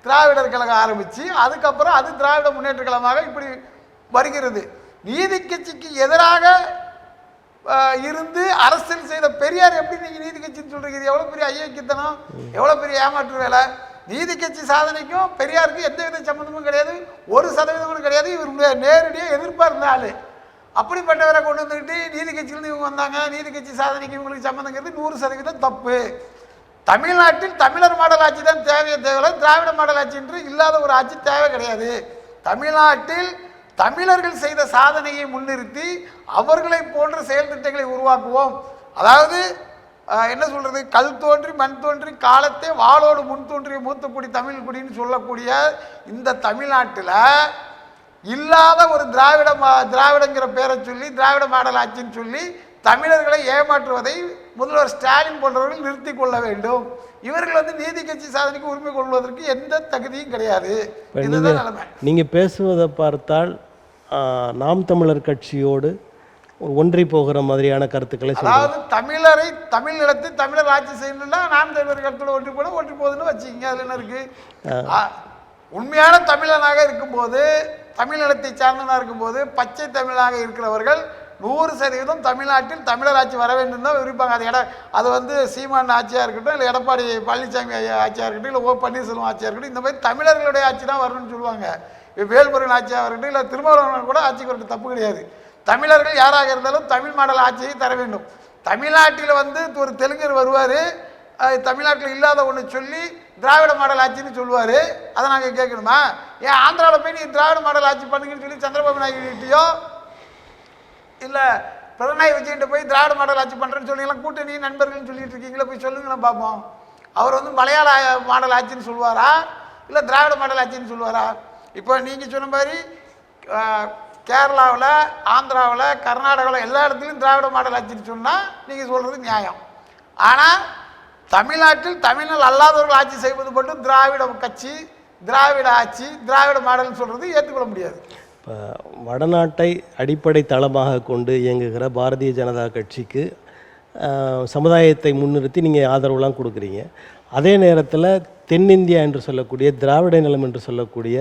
திராவிடர் கழகம் ஆரம்பித்து அதுக்கப்புறம் அது திராவிட முன்னேற்ற கழகமாக இப்படி வருகிறது. நீதி கட்சிக்கு எதிராக இருந்து அரசியல் செய்த பெரியார் எப்படி நீங்கள் நீதி கட்சின்னு சொல்கிறீங்க? இது எவ்வளோ பெரிய ஐயக்கித்தனம், எவ்வளோ பெரிய ஏமாற்று வேலை. நீதி கட்சி சாதனைக்கும் பெரியாருக்கும் எந்த வித சம்மந்தமும் கிடையாது, 1% கிடையாது. இவர் நேரடியாக எதிர்பார்ந்த ஆள். அப்படிப்பட்டவரை கொண்டு வந்துக்கிட்டு நீதி கட்சியிலேருந்து இவங்க வந்தாங்க, நீதி கட்சி சாதனைக்கு இவங்களுக்கு சம்மந்தங்கிறது 100% தப்பு. தமிழ்நாட்டில் தமிழர் மாடல் ஆட்சி தான் தேவையில்லை, திராவிட மாடல் ஆட்சி என்று இல்லாத ஒரு ஆட்சி தேவை கிடையாது. தமிழ்நாட்டில் தமிழர்கள் செய்த சாதனையை முன்னிறுத்தி அவர்களை போன்ற செயல் திட்டங்களை உருவாக்குவோம். அதாவது என்ன சொல்கிறது, கல் தோன்றி மண் தோன்றி காலத்தே வாளோடு முன் தோன்றிய மூத்த குடி தமிழ் குடின்னு சொல்லக்கூடிய இந்த தமிழ்நாட்டில் இல்லாத ஒரு திராவிடங்கிற பேரை சொல்லி திராவிட மாடல் ஆட்சின்னு சொல்லி தமிழர்களை ஏமாற்றுவதை முதல்வர் ஸ்டாலின் போன்றவர்கள் நிறுத்தி கொள்ள வேண்டும். இவர்கள் வந்து நீதி கட்சி சாதனைக்கு உரிமை கொள்வதற்கு எந்த தகுதியும் கிடையாது. இதுதான் நிலைமை. நீங்கள் பேசுவதை பார்த்தால் நாம் தமிழர் கட்சியோடு ஒரு ஒன்றி போகிற மாதிரியான கருத்துக்களை, அதாவது தமிழ் நிலத்தை தமிழர் ஆட்சி செய்யணும்னா நாம் தமிழர் கருத்தோட ஒன்றி போகுதுன்னு வச்சுக்கிங்க. அதில் என்ன இருக்கு? உண்மையான தமிழனாக இருக்கும்போது, தமிழ் நிலத்தை சார்ந்தனாக இருக்கும்போது, பச்சை தமிழாக இருக்கிறவர்கள் 100% தமிழ்நாட்டில் தமிழர் ஆட்சி வர வேண்டும் தான் விரும்பாங்க. அது வந்து சீமான் ஆட்சியாக இருக்கட்டும், இல்லை எடப்பாடி பழனிசாமி ஆட்சியாக இருக்கட்டும், இல்லை ஓ பன்னீர்செல்வம் ஆட்சியாக இருக்கட்டும், இந்த மாதிரி தமிழர்களுடைய ஆட்சி தான் வரணும்னு சொல்லுவாங்க. வேல்முருகன் ஆட்சியாக இருக்கட்டும், இல்லை திருமாவளவன் கூட ஆட்சிக்கு வரட்டும், தப்பு கிடையாது. தமிழர்கள் யாராக இருந்தாலும் தமிழ் மாடல் ஆட்சியை தர வேண்டும். தமிழ்நாட்டில் வந்து ஒரு தெலுங்கர் வருவார், தமிழ்நாட்டில் இல்லாத ஒன்று சொல்லி திராவிட மாடல் ஆட்சின்னு சொல்லுவார். அதை நாங்கள் கேட்கணுமா? ஏன் ஆந்திராவில் போய் நீ திராவிட மாடல் ஆட்சி பண்ணுங்கன்னு சொல்லி சந்திரபாபு நாயுடுகிட்டையோ இல்லை பினராயி விஜயன்ட்ட போய் திராவிட மாடல் ஆட்சி பண்ணுறேன்னு சொல்லிங்களாம் கூட்டணி நண்பர்கள்னு சொல்லிட்டு இருக்கீங்களா? போய் சொல்லுங்களேன் பார்ப்போம். அவர் வந்து மலையாள மாடல் ஆட்சின்னு சொல்லுவாரா, இல்லை திராவிட மாடல் ஆட்சின்னு சொல்லுவாரா? இப்போ நீங்கள் சொன்ன மாதிரி கேரளாவில், ஆந்திராவில், கர்நாடகாவில் எல்லா இடத்துலையும் திராவிட மாடல் ஆட்சின்னு சொன்னால் நீங்கள் சொல்கிறது நியாயம். ஆனால் தமிழ்நாட்டில் தமிழ்நாள் அல்லாதவர்கள் ஆட்சி செய்வது மட்டும் திராவிட கட்சி, திராவிட ஆட்சி, திராவிட மாடல்னு சொல்கிறது ஏற்றுக்கொள்ள முடியாது. இப்போ வடநாட்டை அடிப்படை தளமாக கொண்டு இயங்குகிற பாரதிய ஜனதா கட்சிக்கு சமுதாயத்தை முன்னிறுத்தி நீங்கள் ஆதரவுலாம் கொடுக்குறீங்க. அதே நேரத்தில் தென்னிந்தியா என்று சொல்லக்கூடிய திராவிட நிலம் என்று சொல்லக்கூடிய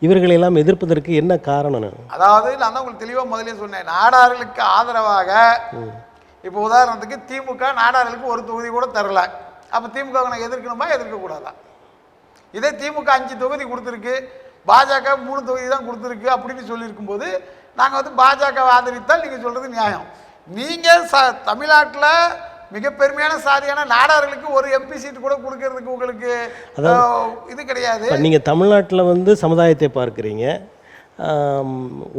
இவர்களெல்லாம் எதிர்ப்பதற்கு என்ன காரணம்? அதாவது நான் தான் உங்களுக்கு தெளிவாக முதலே சொன்னேன், நாடார்களுக்கு ஆதரவாக இப்போ உதாரணத்துக்கு திமுக நாடார்களுக்கு ஒரு தொகுதி கூட தரல. அப்போ திமுக நான் எதிர்க்கணுமா, எதிர்க்கக்கூடாதா? இதே திமுக 5 தொகுதி கொடுத்துருக்கு, பாஜக 3 தொகுதி தான் கொடுத்துருக்கு அப்படின்னு சொல்லியிருக்கும்போது நாங்கள் வந்து பாஜகவை ஆதரித்தால் நீங்கள் சொல்கிறது நியாயம். நீங்கள் தமிழ்நாட்டில் மிக பெருமையான சாதியான நாடார்களுக்கு ஒரு எம்பி சீட்டு கூட கொடுக்கறதுக்கு உங்களுக்கு இது கிடையாது. நீங்கள் தமிழ்நாட்டில் வந்து சமுதாயத்தை பார்க்குறீங்க,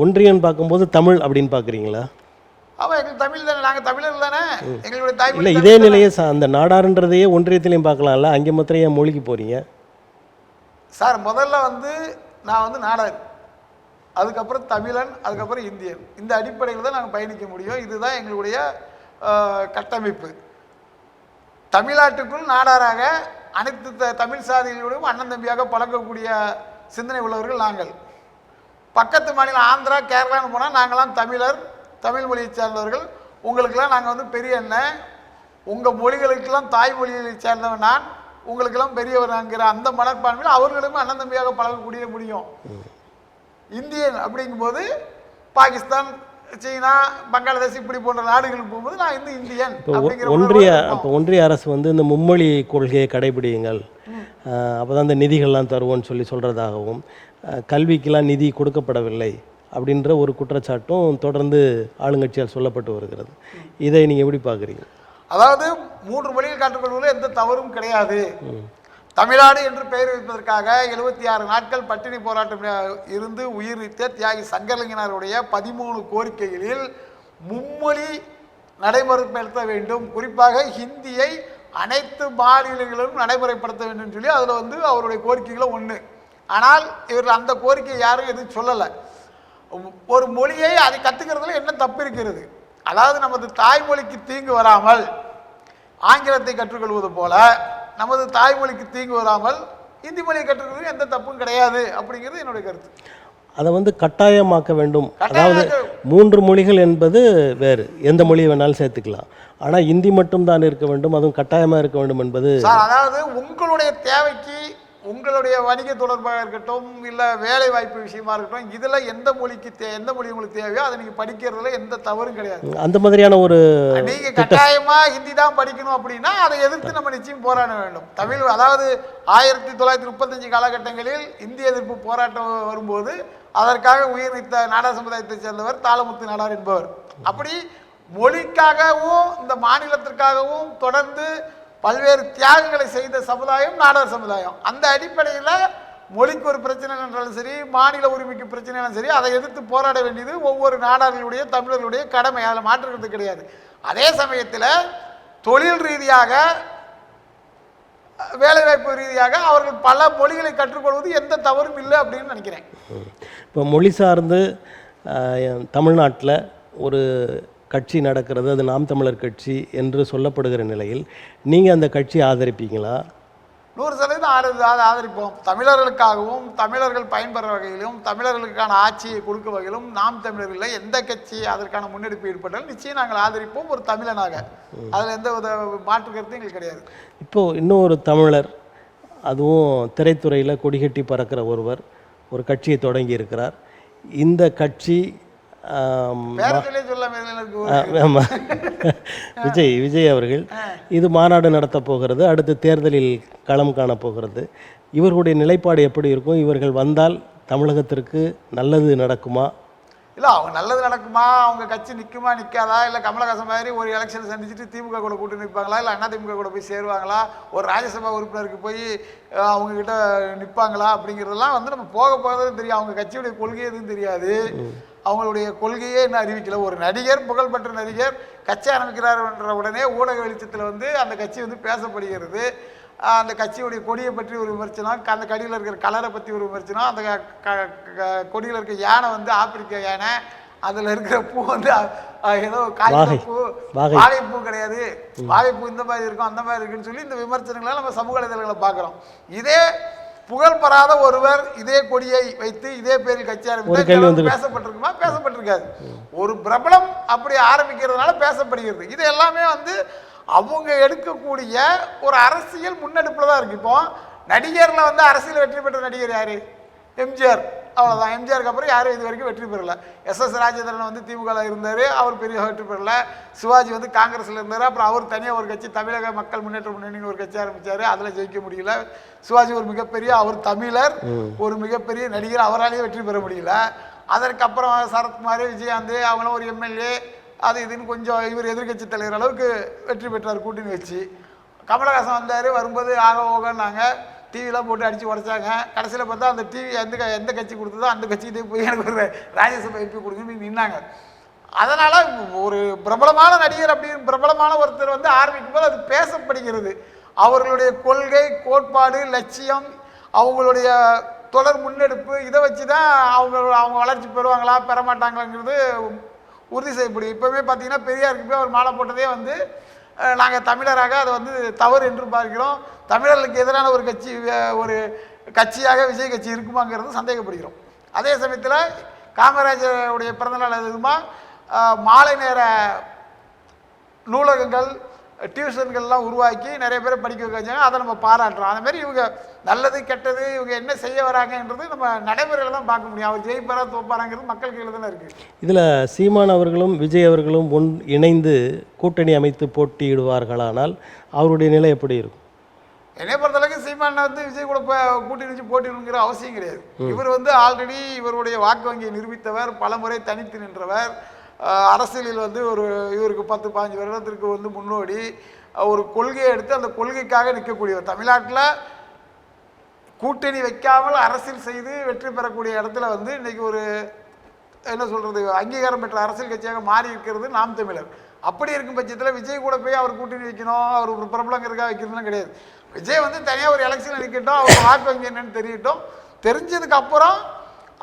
ஒன்றியம் பார்க்கும்போது தமிழ் அப்படின்னு பார்க்குறீங்களா? ஆமாம், எங்களுக்கு தமிழ் தானே, நாங்கள் தமிழர்கள் தானே, எங்களுடைய தாய். இல்லை, இதே நிலையை அந்த நாடாருன்றதையே ஒன்றியத்திலையும் பார்க்கலாம்ல, அங்கே மாத்திரம் ஏன் மொழிக்கு போகிறீங்க சார்? முதல்ல வந்து நான் வந்து நாடார், அதுக்கப்புறம் தமிழன், அதுக்கப்புறம் இந்தியன். இந்த அடிப்படையில் தான் நாங்கள் பயணிக்க முடியும். இதுதான் எங்களுடைய கட்டமைப்பு. தமிழ்நாட்டுக்குள் நாடாராக அனைத்து தமிழ் சாதிகளோடும் அண்ணன் தம்பியாக பழகக்கூடிய சிந்தனை உள்ளவர்கள் நாங்கள். பக்கத்து மாநிலம் ஆந்திரா, கேரளான்னு போனால் நாங்களாம் தமிழர், தமிழ் மொழியை சேர்ந்தவர்கள். உங்களுக்கெல்லாம் நாங்கள் வந்து பெரிய அண்ணன், உங்கள் மொழிகளுக்கெல்லாம் தாய்மொழியை சேர்ந்தவன் நான், உங்களுக்கெல்லாம் பெரியவர்ங்கிற அந்த மனப்பான்மையில் அவர்களுமே அண்ணன் தம்பியாக பழகக்கூடிய முடியும். இந்தியன் அப்படிங்கும்போது பாகிஸ்தான், சீனா, பங்களாதேஷ் இப்படி போன்ற நாடுகளுக்கு போகும்போது நான் வந்து இந்தியன். ஒன்றிய அரசு வந்து இந்த மும்மொழி கொள்கையை கடைபிடியுங்கள், அப்போ தான் இந்த நிதிகள்லாம் தருவோன்னு சொல்கிறதாகவும், கல்விக்கெல்லாம் நிதி கொடுக்கப்படவில்லை அப்படின்ற ஒரு குற்றச்சாட்டும் தொடர்ந்து ஆளுங்கட்சியால் சொல்லப்பட்டு வருகிறது. இதை நீங்கள் எப்படி பார்க்குறீங்க? அதாவது 3 மொழிகள் கற்றுக்கொள்வதில் எந்த தவறும் கிடையாது. தமிழ்நாடு என்று பெயர் வைப்பதற்காக 76 நாட்கள் பட்டினி போராட்டம் இருந்து உயிர் நீத்த தியாகி சங்கரலிங்கனாருடைய 13 கோரிக்கைகளில் மும்மொழி நடைமுறைப்படுத்த வேண்டும், குறிப்பாக ஹிந்தியை அனைத்து மாநிலங்களிலும் நடைமுறைப்படுத்த வேண்டும் சொல்லி அதில் வந்து அவருடைய கோரிக்கைகளும் ஒன்று. ஆனால் இவர்கள் அந்த கோரிக்கை யாரும் எதுவும் சொல்லலை. ஒரு மொழியை அதை கற்றுக்கிறதுல என்ன தப்பு இருக்கிறது? அதாவது நமது தாய்மொழிக்கு தீங்கு வராமல் ஆங்கிலத்தை கற்றுக்கொள்வது போல நமது தாய்மொழிக்கு தீங்கு வராமல் இந்தி மொழியை கற்றுக்கிறது எந்த தப்பும் கிடையாது அப்படிங்கிறது என்னுடைய கருத்து. அதை வந்து கட்டாயமாக்க வேண்டும். அதாவது 3 மொழிகள் என்பது வேறு, எந்த மொழியை வேணாலும் சேர்த்துக்கலாம். ஆனால் இந்தி மட்டும் தான் இருக்க வேண்டும், அதுவும் கட்டாயமாக இருக்க வேண்டும் என்பது. அதாவது உங்களுடைய தேவைக்கு, உங்களுடைய வணிக தொடர்பாக இருக்கட்டும், இல்லை வேலை வாய்ப்பு விஷயமா இருக்கட்டும், இதில் எந்த மொழி உங்களுக்கு தேவையோ அதை நீங்கள் படிக்கிறதுல எந்த தவறும் கிடையாது. அந்த மாதிரியான ஒரு நீங்கள் கட்டாயமாக ஹிந்தி தான் படிக்கணும் அப்படின்னா அதை எதிர்த்து நம்ம நிச்சயம் போராட வேண்டும். தமிழ், அதாவது 1935 காலகட்டங்களில் இந்திய எதிர்ப்பு போராட்டம் வரும்போது அதற்காக உயிர் நீத்த நாடார் சமுதாயத்தை சேர்ந்தவர் தாளமுத்து நாடார் என்பவர். அப்படி மொழிக்காகவும் இந்த மாநிலத்திற்காகவும் தொடர்ந்து பல்வேறு தியாகங்களை செய்த சமுதாயம் நாடார் சமுதாயம். அந்த அடிப்படையில் மொழிக்கு ஒரு பிரச்சனை என்றாலும் சரி, மாநில உரிமைக்கு பிரச்சனைனாலும் சரி, அதை எதிர்த்து போராட வேண்டியது ஒவ்வொரு நாடார்களுடைய தமிழர்களுடைய கடமை. அதில் மாற்றுறது கிடையாது. அதே சமயத்தில் தொழில் ரீதியாக வேலைவாய்ப்பு ரீதியாக அவர்கள் பல மொழிகளை கற்றுக்கொள்வது எந்த தவறும் இல்லை அப்படின்னு நினைக்கிறேன். இப்போ மொழி சார்ந்து தமிழ்நாட்டில் ஒரு கட்சி நடக்கிறது, அது நாம் தமிழர் கட்சி என்று சொல்லப்படுகிற நிலையில் நீங்கள் அந்த கட்சியை ஆதரிப்பீங்களா? 100% ஆதரிப்போம். தமிழர்களுக்காகவும் தமிழர்கள் பயன்பெற வகையிலும் தமிழர்களுக்கான ஆட்சியை கொடுக்க வகையிலும் நாம் தமிழர்கள் எந்த கட்சி அதற்கான முன்னெடுப்பு ஈடுபட்டாலும் நிச்சயம் நாங்கள் ஆதரிப்போம் ஒரு தமிழனாக. அதில் எந்த வித மாற்று கருத்தும் எங்களுக்கு கிடையாது. இப்போது இன்னொரு தமிழர், அதுவும் திரைத்துறையில் கொடிகட்டி பறக்கிற ஒருவர் ஒரு கட்சியை தொடங்கி இருக்கிறார். இந்த கட்சி விஜய் அவர்கள் இது மாநாடு நடத்த போகிறது, அடுத்து தேர்தலில் களம் காண போகிறது. இவர்களுடைய நிலைப்பாடு எப்படி இருக்கும்? இவர்கள் வந்தால் தமிழகத்திற்கு நல்லது நடக்குமா? இல்லை, அவங்க நல்லது நடக்குமா, அவங்க கட்சி நிற்குமா நிற்காதா, இல்லை கமலஹாசன் மாதிரி ஒரு எலெக்ஷன் சந்திச்சுட்டு திமுக கூட கூட்டு நிற்பாங்களா, இல்லை அதிமுக கூட போய் சேருவாங்களா, ஒரு ராஜ்யசபா உறுப்பினருக்கு போய் அவங்கக்கிட்ட நிற்பாங்களா அப்படிங்கிறதெல்லாம் நம்ம போக போகிறதும் தெரியும். அவங்க கட்சியுடைய கொள்கை எதுவும் தெரியாது. அவங்களுடைய கொள்கையே இன்னும் அறிவிக்கல. ஒரு நடிகர், புகழ்பெற்ற நடிகர் கட்சி ஆரம்பிக்கிறார்ன்ற உடனே ஊடக வெளிச்சத்தில் அந்த கட்சி பேசப்படுகிறது. அந்த கட்சியுடைய கொடியை பற்றி ஒரு விமர்சனம், அந்த கொடியில் இருக்கிற கலரை பற்றி ஒரு விமர்சனம், அந்த கொடியில் இருக்கிற யானை ஆப்பிரிக்கா யானை, அதில் இருக்கிற பூ ஏதோ காய்கூ வாகைப்பூ கிடையாது, வாகைப்பூ இந்த மாதிரி இருக்கும் அந்த மாதிரி இருக்குன்னு சொல்லி இந்த விமர்சனங்களை நம்ம சமூக வலைதளங்களை பார்க்குறோம். இதே புகழ் பெறாத ஒருவர் இதே கொடியை வைத்து இதே பேரில் கட்சி ஆரம்பித்து பேசப்பட்டிருக்குமா? பேசப்பட்டிருக்காது. ஒரு பிரபலம் அப்படி ஆரம்பிக்கிறதுனால பேசப்படுகிறது. இது எல்லாமே அவங்க எடுக்கக்கூடிய ஒரு அரசியல் முன்னெடுப்புல தான் இருக்கு. இப்போ நடிகர்ல அரசியல் வெற்றி பெற்ற நடிகர் யாரு? எம்ஜிஆர். அவ்வளோதான். எம்ஜிஆருக்கு அப்புறம் யாரும் இது வரைக்கும் வெற்றி பெறல. எஸ்.எஸ். ராஜேந்திரன் திமுகவில் இருந்தார், அவர் பெரிய வெற்றி பெறல. சிவாஜி காங்கிரஸில் இருந்தார், அப்புறம் அவர் தனியாக ஒரு கட்சி தமிழக மக்கள் முன்னேற்ற முன்னணின்னு ஒரு கட்சி ஆரம்பித்தார், அதில் ஜெயிக்க முடியல. சிவாஜி ஒரு மிகப்பெரிய, அவர் தமிழர், ஒரு மிகப்பெரிய நடிகர், அவராலேயே வெற்றி பெற முடியல. அதற்கப்புறம் சரத்குமார், விஜயகாந்த் அவங்களும் ஒரு எம்எல்ஏ, அது இதுன்னு கொஞ்சம் இவர் எதிர்கட்சி தலைவர் அளவுக்கு வெற்றி பெற்றார் கூட்டணி வச்சு. கமலஹாசன் வந்தார், வரும்போது ஆக ஓகன்னாங்க, டிவிலாம் போட்டு அடித்து உடச்சாங்க. கடைசியில் பார்த்தா அந்த டிவி எந்த கட்சி கொடுத்ததோ அந்த கட்சிக்கு போய் எனக்கு ஒரு ராஜ்யசபா எம்பி கொடுங்கன்னு நின்னாங்க. அதனால் ஒரு பிரபலமான நடிகர் அப்படின்னு பிரபலமான ஒருத்தர் ஆரம்பிக்கும் போது அது பேசப்படுகிறது. அவர்களுடைய கொள்கை, கோட்பாடு, லட்சியம், அவங்களுடைய தொடர் முன்னெடுப்பு, இதை வச்சு தான் அவங்க வளர்ச்சி பெறுவாங்களா பெற மாட்டாங்களாங்கிறது உறுதி செய்யப்படும். இப்போவே பார்த்தீங்கன்னா பெரியாருக்கு போய் அவர் மாலை போட்டதே நாங்கள் தமிழராக அதை தவறு என்று பார்க்கிறோம். தமிழர்களுக்கு எதிரான ஒரு கட்சியாக விஜய் கட்சி இருக்குமாங்கிறது சந்தேகப்படுகிறோம். அதே சமயத்தில் காமராஜருடைய பிறந்தநாள் அதுமா மாலை நேர நூலகங்கள், டியூஷன்கள்லாம் உருவாக்கி நிறைய பேரை படிக்க வச்சாங்க. அதை நம்ம பாராட்டுறோம். அதே மாதிரி இவங்க நல்லது கெட்டது இவங்க என்ன செய்ய வராங்கன்றது நம்ம நடைமுறையில் தான் பார்க்க முடியும். அவர் ஜெயிப்பாரா தோப்பாராங்கிறது மக்கள் கையில் தானே இருக்குது. இதில் சீமான் அவர்களும் விஜய் அவர்களும் இணைந்து கூட்டணி அமைத்து போட்டியிடுவார்களானால் அவருடைய நிலை எப்படி இருக்கும்? என்னை பொறுத்தளவுக்கு சீமானை விஜய் கூட கூட்டணி வச்சு போட்டிடுங்கிற அவசியம் கிடையாது. இவர் ஆல்ரெடி இவருடைய வாக்கு வங்கியை நிரூபித்தவர், பல முறை தனித்து நின்றவர், அரசியலில் இவருக்கு 10-15 வருடத்திற்கு முன்னோடி, ஒரு கொள்கையை எடுத்து அந்த கொள்கைக்காக நிற்கக்கூடியவர். தமிழ்நாட்டில் கூட்டணி வைக்காமல் அரசியல் செய்து வெற்றி பெறக்கூடிய இடத்துல இன்னைக்கு ஒரு என்ன சொல்கிறது, அங்கீகாரம் பெற்ற அரசியல் கட்சியாக மாறி இருக்கிறது நாம் தமிழர். அப்படி இருக்கும் பட்சத்தில் விஜய் கூட போய் அவர் கூட்டணி வைக்கணும், அவர் ஒரு பிரபலங்கிறதுக்காக வைக்கிறதுலாம் கிடையாது. விஜய் தனியாக ஒரு எலெக்ஷன் நிற்கட்டும், அவர் வாக்கு வங்கி என்னன்னு தெரியட்டும், தெரிஞ்சதுக்கு அப்புறம்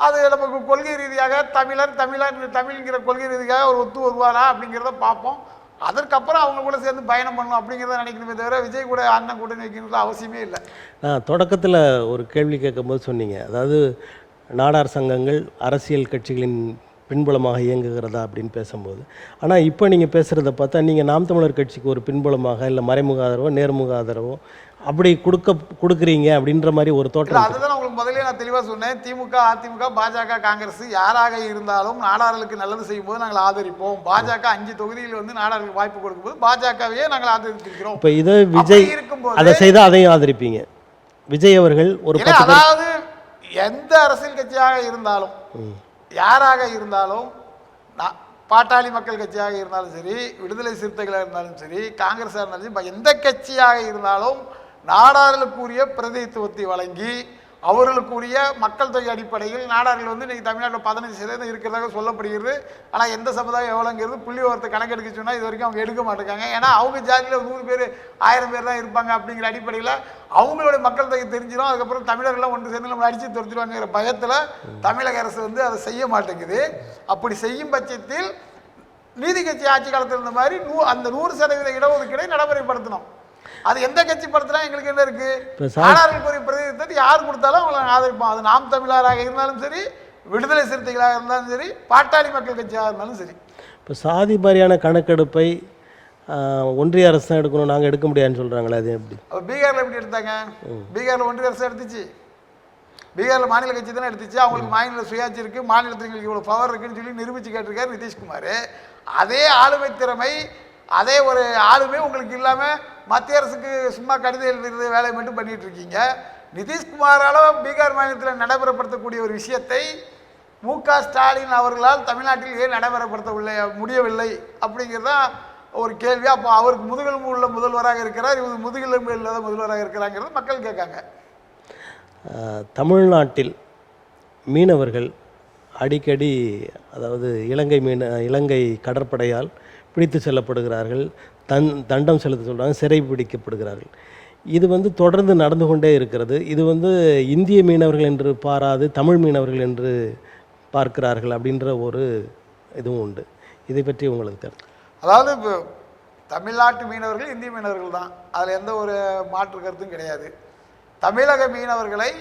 அது நமக்கு கொள்கை ரீதியாக தமிழ்ங்கிற கொள்கை ரீதியாக ஒரு ஒத்து வருவாரா அப்படிங்கிறத பார்ப்போம். அதற்கப்புறம் அவங்க கூட சேர்ந்து பயணம் பண்ணணும் அப்படிங்கிறத நினைக்கணுமே தவிர விஜய் கூட அண்ணன் கூட்டணி வைக்கணும்னு அவசியமே இல்லை. தொடக்கத்தில் ஒரு கேள்வி கேட்கும்போது சொன்னீங்க, அதாவது நாடார் சங்கங்கள் அரசியல் கட்சிகளின் பின்புலமாக இயங்குகிறதா அப்படின்னு பேசும்போது, ஆனால் இப்போ நீங்கள் பேசுகிறத பார்த்தா நீங்கள் நாம் தமிழர் கட்சிக்கு ஒரு பின்புலமாக இல்லை மறைமுக ஆதரவோ நேர்முக ஆதரவோ அப்படி கொடுக்குறீங்க அப்படின்ற மாதிரி ஒரு தோட்டம். அதுதான் உங்களுக்கு முதலே நான் தெளிவாக சொன்னேன். திமுக, அதிமுக, பாஜக, காங்கிரஸ் யாராக இருந்தாலும் நாடார்களுக்கு நல்லது செய்யும் போது நாங்கள் ஆதரிப்போம். பாஜக 5 தொகுதியில் நாடார்களுக்கு வாய்ப்பு கொடுக்கும்போது பாஜகவையே நாங்கள் ஆதரித்திருக்கிறோம். இப்போ இதை விஜய் இருக்கும்போது அதை செய்தால் அதையும் ஆதரிப்பீங்க. விஜய் அவர்கள் ஒரு அதாவது எந்த அரசியல் கட்சியாக இருந்தாலும் யாராக இருந்தாலும், பாட்டாளி மக்கள் கட்சியாக இருந்தாலும் சரி, விடுதலை சிறுத்தைகளாக இருந்தாலும் சரி, காங்கிரஸாக இருந்தாலும் சரி, எந்த கட்சியாக இருந்தாலும் நாடாளுக்குரிய பிரதிநிதித்துவத்தை வழங்கி அவர்களுக்குரிய மக்கள் தொகை அடிப்படையில் நாடார்கள் வந்து இன்றைக்கி தமிழ்நாட்டில் 15% இருக்கிறதாக சொல்லப்படுகிறது. ஆனால் எந்த சமுதாயம் எவ்வளோங்கிறது புள்ளி ஒருத்தர் கணக்கெடுக்க சொன்னால் இது வரைக்கும் அவங்க எடுக்க மாட்டேங்காங்க. ஏன்னா அவங்க ஜாதியில் 100 பேர் 1000 பேர் தான் இருப்பாங்க. அப்படிங்கிற அடிப்படையில் அவங்களுடைய மக்கள் தொகை தெரிஞ்சிடும். அதுக்கப்புறம் தமிழர்கள்லாம் ஒன்று சேர்ந்து நம்மளை அடித்து துரத்திடுவாங்கிற பயத்தில் தமிழக அரசு வந்து அதை செய்ய மாட்டேங்குது. அப்படி செய்யும் பட்சத்தில் நீதி கட்சி ஆட்சி காலத்தில் இருந்த மாதிரி அந்த 100% இடஒதுக்கீடை நடைமுறைப்படுத்தணும். அது எந்த கட்சி படுத்தினா எங்களுக்கு என்ன இருக்கு? நாடாளுக்குரிய பிரதிநிதித்துவத்தை யார் கொடுத்தாலும் அவங்களை ஆதரிப்போம். அது நாம் தமிழராக இருந்தாலும் சரி, விடுதலை சிறுத்தைகளாக இருந்தாலும் சரி, பாட்டாளி மக்கள் கட்சியாக இருந்தாலும் சரி. இப்போ சாதி வாரியான கணக்கெடுப்பை ஒன்றிய அரசு தான் எடுக்கணும், நாங்கள் எடுக்க முடியாதுன்னு சொல்கிறாங்களே, அது எப்படி? அப்போ பீகாரில் எப்படி எடுத்தாங்க? பீகாரில் ஒன்றிய அரசு எடுத்துச்சு, பீகாரில் மாநில கட்சி தானே எடுத்துச்சு. அவங்களுக்கு மாநில சுயாட்சி இருக்குது, மாநிலத்தில் எங்களுக்கு இவ்வளோ பவர் இருக்குன்னு சொல்லி நிரூபித்து கேட்டிருக்காரு நிதிஷ்குமார். அதே ஆளுமை திறமை, அதே ஒரு ஆளுமை உங்களுக்கு இல்லாமல் மத்திய அரசுக்கு சும்மா கடிதம் எழுதுறது வேலையை மட்டும் பண்ணிட்டு இருக்கீங்க. நிதிஷ்குமாரால் பீகார் மாநிலத்தில் நடைமுறைப்படுத்தக்கூடிய ஒரு விஷயத்தை மு.க. ஸ்டாலின் அவர்களால் தமிழ்நாட்டில் ஏன் நடைமுறைப்படுத்த முடியவில்லை அப்படிங்கிறதான் ஒரு கேள்வி. அப்போ அவருக்கு முதுகெலும்பு உள்ள முதல்வராக இருக்கிறார், இவர் முதுகெலும்பு இல்லாத முதல்வராக இருக்கிறாங்கிறது மக்கள் கேட்காங்க. தமிழ்நாட்டில் மீனவர்கள் அடிக்கடி, அதாவது இலங்கை கடற்படையால் பிடித்து செல்லப்படுகிறார்கள், தண்டம் செலுத்த சொல்கிறாங்க, சிறை பிடிக்கப்படுகிறார்கள். இது வந்து தொடர்ந்து நடந்து கொண்டே இருக்கிறது. இது வந்து இந்திய மீனவர்கள் என்று பாராது தமிழ் மீனவர்கள் என்று பார்க்கிறார்கள் அப்படின்ற ஒரு இதுவும் உண்டு. இதை பற்றி உங்களுக்கு கருத்து? அதாவது இப்போ தமிழ்நாட்டு மீனவர்கள் இந்திய மீனவர்கள் தான், அதில் எந்த ஒரு மாற்று கருத்தும் கிடையாது. தமிழக மீனவர்களை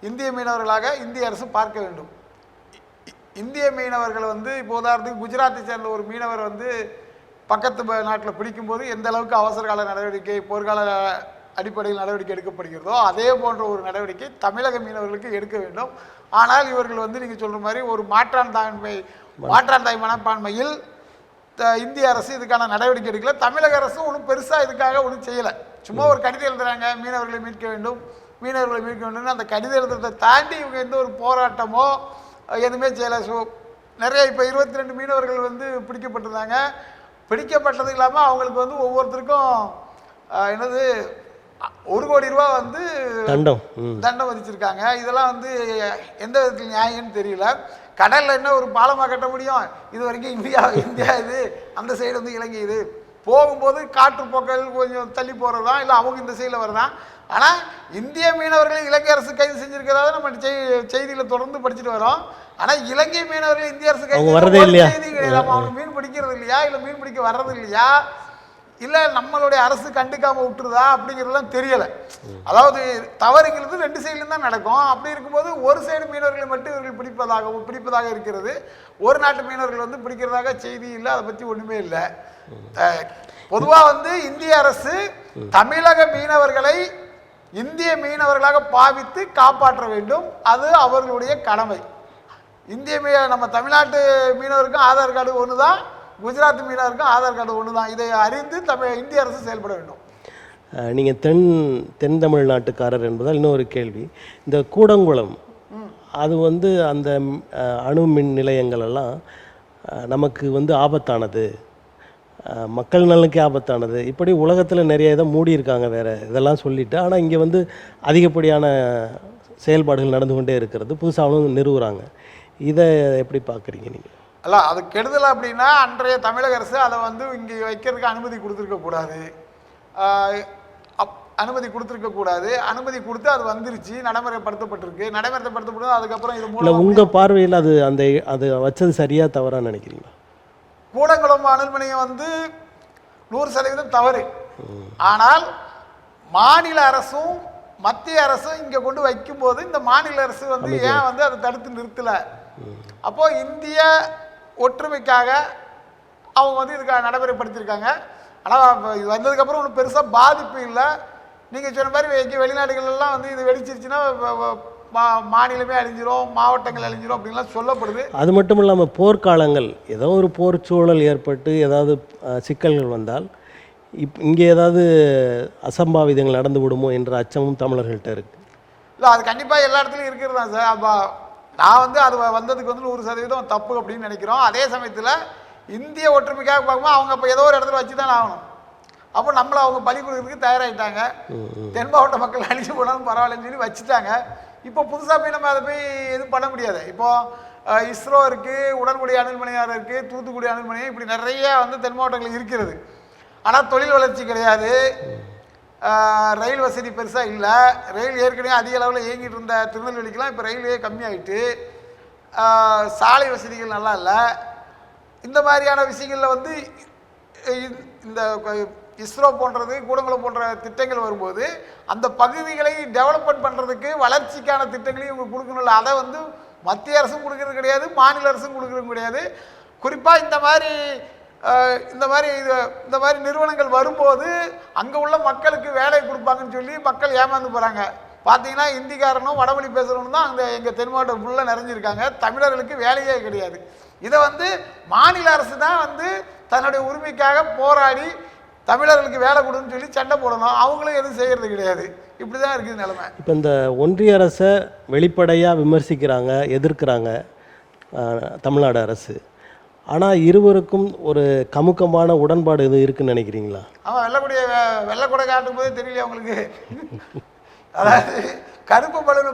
இந்திய மீனவர்களாக இந்திய அரசு பார்க்க வேண்டும். இந்திய மீனவர்கள் வந்து இப்போ உதாரணத்துக்கு குஜராத்தை சேர்ந்த ஒரு மீனவர் வந்து பக்கத்து நாட்டில் பிடிக்கும்போது எந்த அளவுக்கு அவசர கால நடவடிக்கை, போர்க்கால அடிப்படையில் நடவடிக்கை எடுக்கப்படுகிறதோ அதே போன்ற ஒரு நடவடிக்கை தமிழக மீனவர்களுக்கு எடுக்க வேண்டும். ஆனால் இவர்கள் வந்து நீங்கள் சொல்கிற மாதிரி ஒரு மாற்றாந்தாய் மனப்பான்மையில் இந்திய அரசு இதுக்கான நடவடிக்கை எடுக்கல. தமிழக அரசும் ஒன்றும் பெருசாக இதுக்காக ஒன்றும் செய்யலை. சும்மா ஒரு கடிதம் எழுதுறாங்க, மீனவர்களை மீட்க வேண்டும், மீனவர்களை மீட்க வேண்டும்னு அந்த கடிதம் எழுதுறதை தாண்டி இவங்க எந்த ஒரு போராட்டமோ எதுவுமே செய்யலை. ஸோ நிறைய இப்போ 22 மீனவர்கள் வந்து பிடிக்கப்பட்டிருந்தாங்க. பிடிக்கப்பட்டது இல்லாமல் அவங்களுக்கு வந்து ஒவ்வொருத்தருக்கும் என்னது 1 கோடி ரூபா வந்து தண்டம் விதிச்சிருக்காங்க. இதெல்லாம் வந்து எந்த விதத்தில் நியாயம்னு தெரியல. கடலில் என்ன ஒரு பாலமாக கட்ட முடியும்? இது வரைக்கும் இந்தியா இது, அந்த சைடு வந்து இலங்கை இது. போகும்போது காற்று போக்கள் கொஞ்சம் தள்ளி போகிறது தான், இல்லை அவங்க இந்த சைடில் வரதான். ஆனால் இந்திய மீனவர்களை இலங்கை அரசு கைது செஞ்சிருக்கிறதா நம்ம செய்தியில் தொடர்ந்து படிச்சுட்டு வரோம். ஆனால் இலங்கை மீனவர்கள் இந்திய அரசு கைது வரதே இல்லையா? செய்தி கிடையாது. அவங்க மீன் பிடிக்கிறது இல்லையா, இல்லை மீன் பிடிக்க வர்றது இல்லையா, இல்லை நம்மளுடைய அரசு கண்டுக்காமல் விட்டுருதா அப்படிங்கிறதுலாம் தெரியலை. அதாவது தவறுங்கிறது 2 சைட்லையும் தான் நடக்கும். அப்படி இருக்கும்போது ஒரு சைடு மீனவர்களை மட்டும் இவர்கள் பிடிப்பதாக இருக்கிறது, ஒரு நாட்டு மீனவர்கள் வந்து பிடிக்கிறதாக செய்தி இல்லை. அதை பற்றி ஒன்றுமே இல்லை. பொதுவாக வந்து இந்திய அரசு தமிழக மீனவர்களை இந்திய மீனவர்களாக பாவித்து காப்பாற்ற வேண்டும், அது அவர்களுடைய கடமை. நம்ம தமிழ்நாட்டு மீனவருக்கும் ஆதார் கார்டு ஒன்று தான், குஜராத் மீனவருக்கும் ஆதார் கார்டு ஒன்று தான். இதை அறிந்து இந்திய அரசு செயல்பட வேண்டும். நீங்கள் தென் தமிழ்நாட்டுக்காரர் என்பதால் இன்னொரு கேள்வி. இந்த கூடங்குளம் அது வந்து அந்த அணு மின் நிலையங்கள் எல்லாம் நமக்கு வந்து ஆபத்தானது, மக்கள் நலனுக்கே ஆபத்தானது, இப்படி உலகத்தில் நிறைய இதை மூடி இருக்காங்க வேறு இதெல்லாம் சொல்லிவிட்டு. ஆனால் இங்கே வந்து அதிகப்படியான செயல்பாடுகள் நடந்து கொண்டே இருக்கிறது, புதுசாகவும் நிறுவுறாங்க. இதை எப்படி பார்க்குறீங்க நீங்கள்? அல்ல, அது கெடுதல் அப்படின்னா அன்றைய தமிழக அரசு அதை வந்து இங்கே வைக்கிறதுக்கு அனுமதி கொடுத்துருக்கக்கூடாது. அனுமதி கொடுத்து அது வந்துருச்சு, நடைமுறைப்படுத்தப்பட்டிருக்கு. நடைமுறைப்படுத்தப்பட்டு அதுக்கப்புறம் இது மூலம் உங்கள் பார்வையில் அது வச்சது சரியாக தவறாக நினைக்கிறீங்களா? கூடங்குளம் அனல் நிலையம் வந்து 100% தவறு. ஆனால் மாநில அரசும் மத்திய அரசும் இங்கே கொண்டு வைக்கும்போது இந்த மாநில அரசு வந்து ஏன் வந்து அதை தடுத்து நிறுத்தலை? அப்போ இந்திய ஒற்றுமைக்காக அவங்க வந்து இதுக்காக நடைமுறைப்படுத்தியிருக்காங்க. ஆனால் இது வந்ததுக்கப்புறம் ஒன்றும் பெருசாக பாதிப்பு இல்லை. நீங்கள் சொன்ன மாதிரி வெளிநாடுகள்லாம் வந்து இது வெடிச்சிருச்சுன்னா மாநிலமே அழிஞ்சிரும், மாவட்டங்கள் அழிஞ்சிரும் அப்படின்லாம் சொல்லப்படுது. அது மட்டும் இல்லாமல் போர்க்காலங்கள் ஏதோ ஒரு போர் சூழல் ஏற்பட்டு ஏதாவது சிக்கல்கள் வந்தால் இங்கே ஏதாவது அசம்பாவிதங்கள் நடந்து விடுமோ என்ற அச்சமும் தமிழர்கள்ட்ட இருக்குது. இல்லை, அது கண்டிப்பாக எல்லா இடத்துலையும் இருக்கிறது தான் சார். அப்போ நான் வந்து அது வந்ததுக்கு வந்து 100% தப்பு அப்படின்னு நினைக்கிறோம். அதே சமயத்தில் இந்திய ஒற்றுமைக்காக பார்க்கும்போது அவங்க அப்போ ஏதோ ஒரு இடத்துல வச்சு தான் ஆகணும். அப்போ நம்மளை அவங்க பலி கொடுக்கறதுக்கு தயாராகிட்டாங்க. தென் மாவட்ட மக்கள் அழிஞ்சு போனாலும் பரவாயில்லன்னு சொல்லி வச்சுட்டாங்க. இப்போ புதுசாக போய் நம்ம அதை போய் எதுவும் பண்ண முடியாது. இப்போது இஸ்ரோ இருக்குது, உடன்குடி அணுல் நிலையம் இருக்குது, தூத்துக்குடி அணுல் நிலையம், இப்படி நிறைய வந்து தென் மாவட்டங்கள் இருக்கிறது. ஆனால் தொழில் வளர்ச்சி கிடையாது, ரயில் வசதி பெருசாக இல்லை. ரயில் ஏற்கனவே அதிக அளவில் இயங்கிட்டு இருந்த திருநெல்வேலிக்கெலாம் இப்போ ரயில்வே கம்மியாயிட்டு, சாலை வசதிகள் நல்லா இல்லை. இந்த மாதிரியான விஷயங்களில் வந்து இந்த இஸ்ரோ போன்றது, கூடங்குளம் போன்ற திட்டங்கள் வரும்போது அந்த பகுதிகளை டெவலப்மெண்ட் பண்ணுறதுக்கு வளர்ச்சிக்கான திட்டங்களையும் இவங்க கொடுக்கணும்ல. அதை வந்து மத்திய அரசும் கொடுக்கறது கிடையாது, மாநில அரசும் கொடுக்கறது கிடையாது. குறிப்பாக இந்த மாதிரி நிறுவனங்கள் வரும்போது அங்கே உள்ள மக்களுக்கு வேலை கொடுப்பாங்கன்னு சொல்லி மக்கள் ஏமாந்து போகிறாங்க. பார்த்தீங்கன்னா இந்திக்காரனும் வடமொழி பேசுகிறவனும் தான் அங்கே எங்கள் தென் மாவட்டம் ஃபுல்லாக நிறைஞ்சிருக்காங்க. தமிழர்களுக்கு வேலையே கிடையாது. இதை வந்து மாநில அரசு தான் வந்து தன்னுடைய உரிமைக்காக போராடி தமிழர்களுக்கு வேலை கொடுன்னு சொல்லி சண்டை போடணும். அவங்களும் எதுவும் செய்கிறது கிடையாது. இப்படி தான் இருக்குது நிலைமை. இப்போ இந்த ஒன்றிய அரசை வெளிப்படையாக விமர்சிக்கிறாங்க, எதிர்க்கிறாங்க தமிழ்நாடு அரசு. ஆனால் இருவருக்கும் ஒரு கமுக்கமான உடன்பாடு இது இருக்குன்னு நினைக்கிறீங்களா? அவன் வெள்ளக்கூடை காட்டும் போதே தெரியல அவங்களுக்கு. அதாவது கருப்பு பலூனை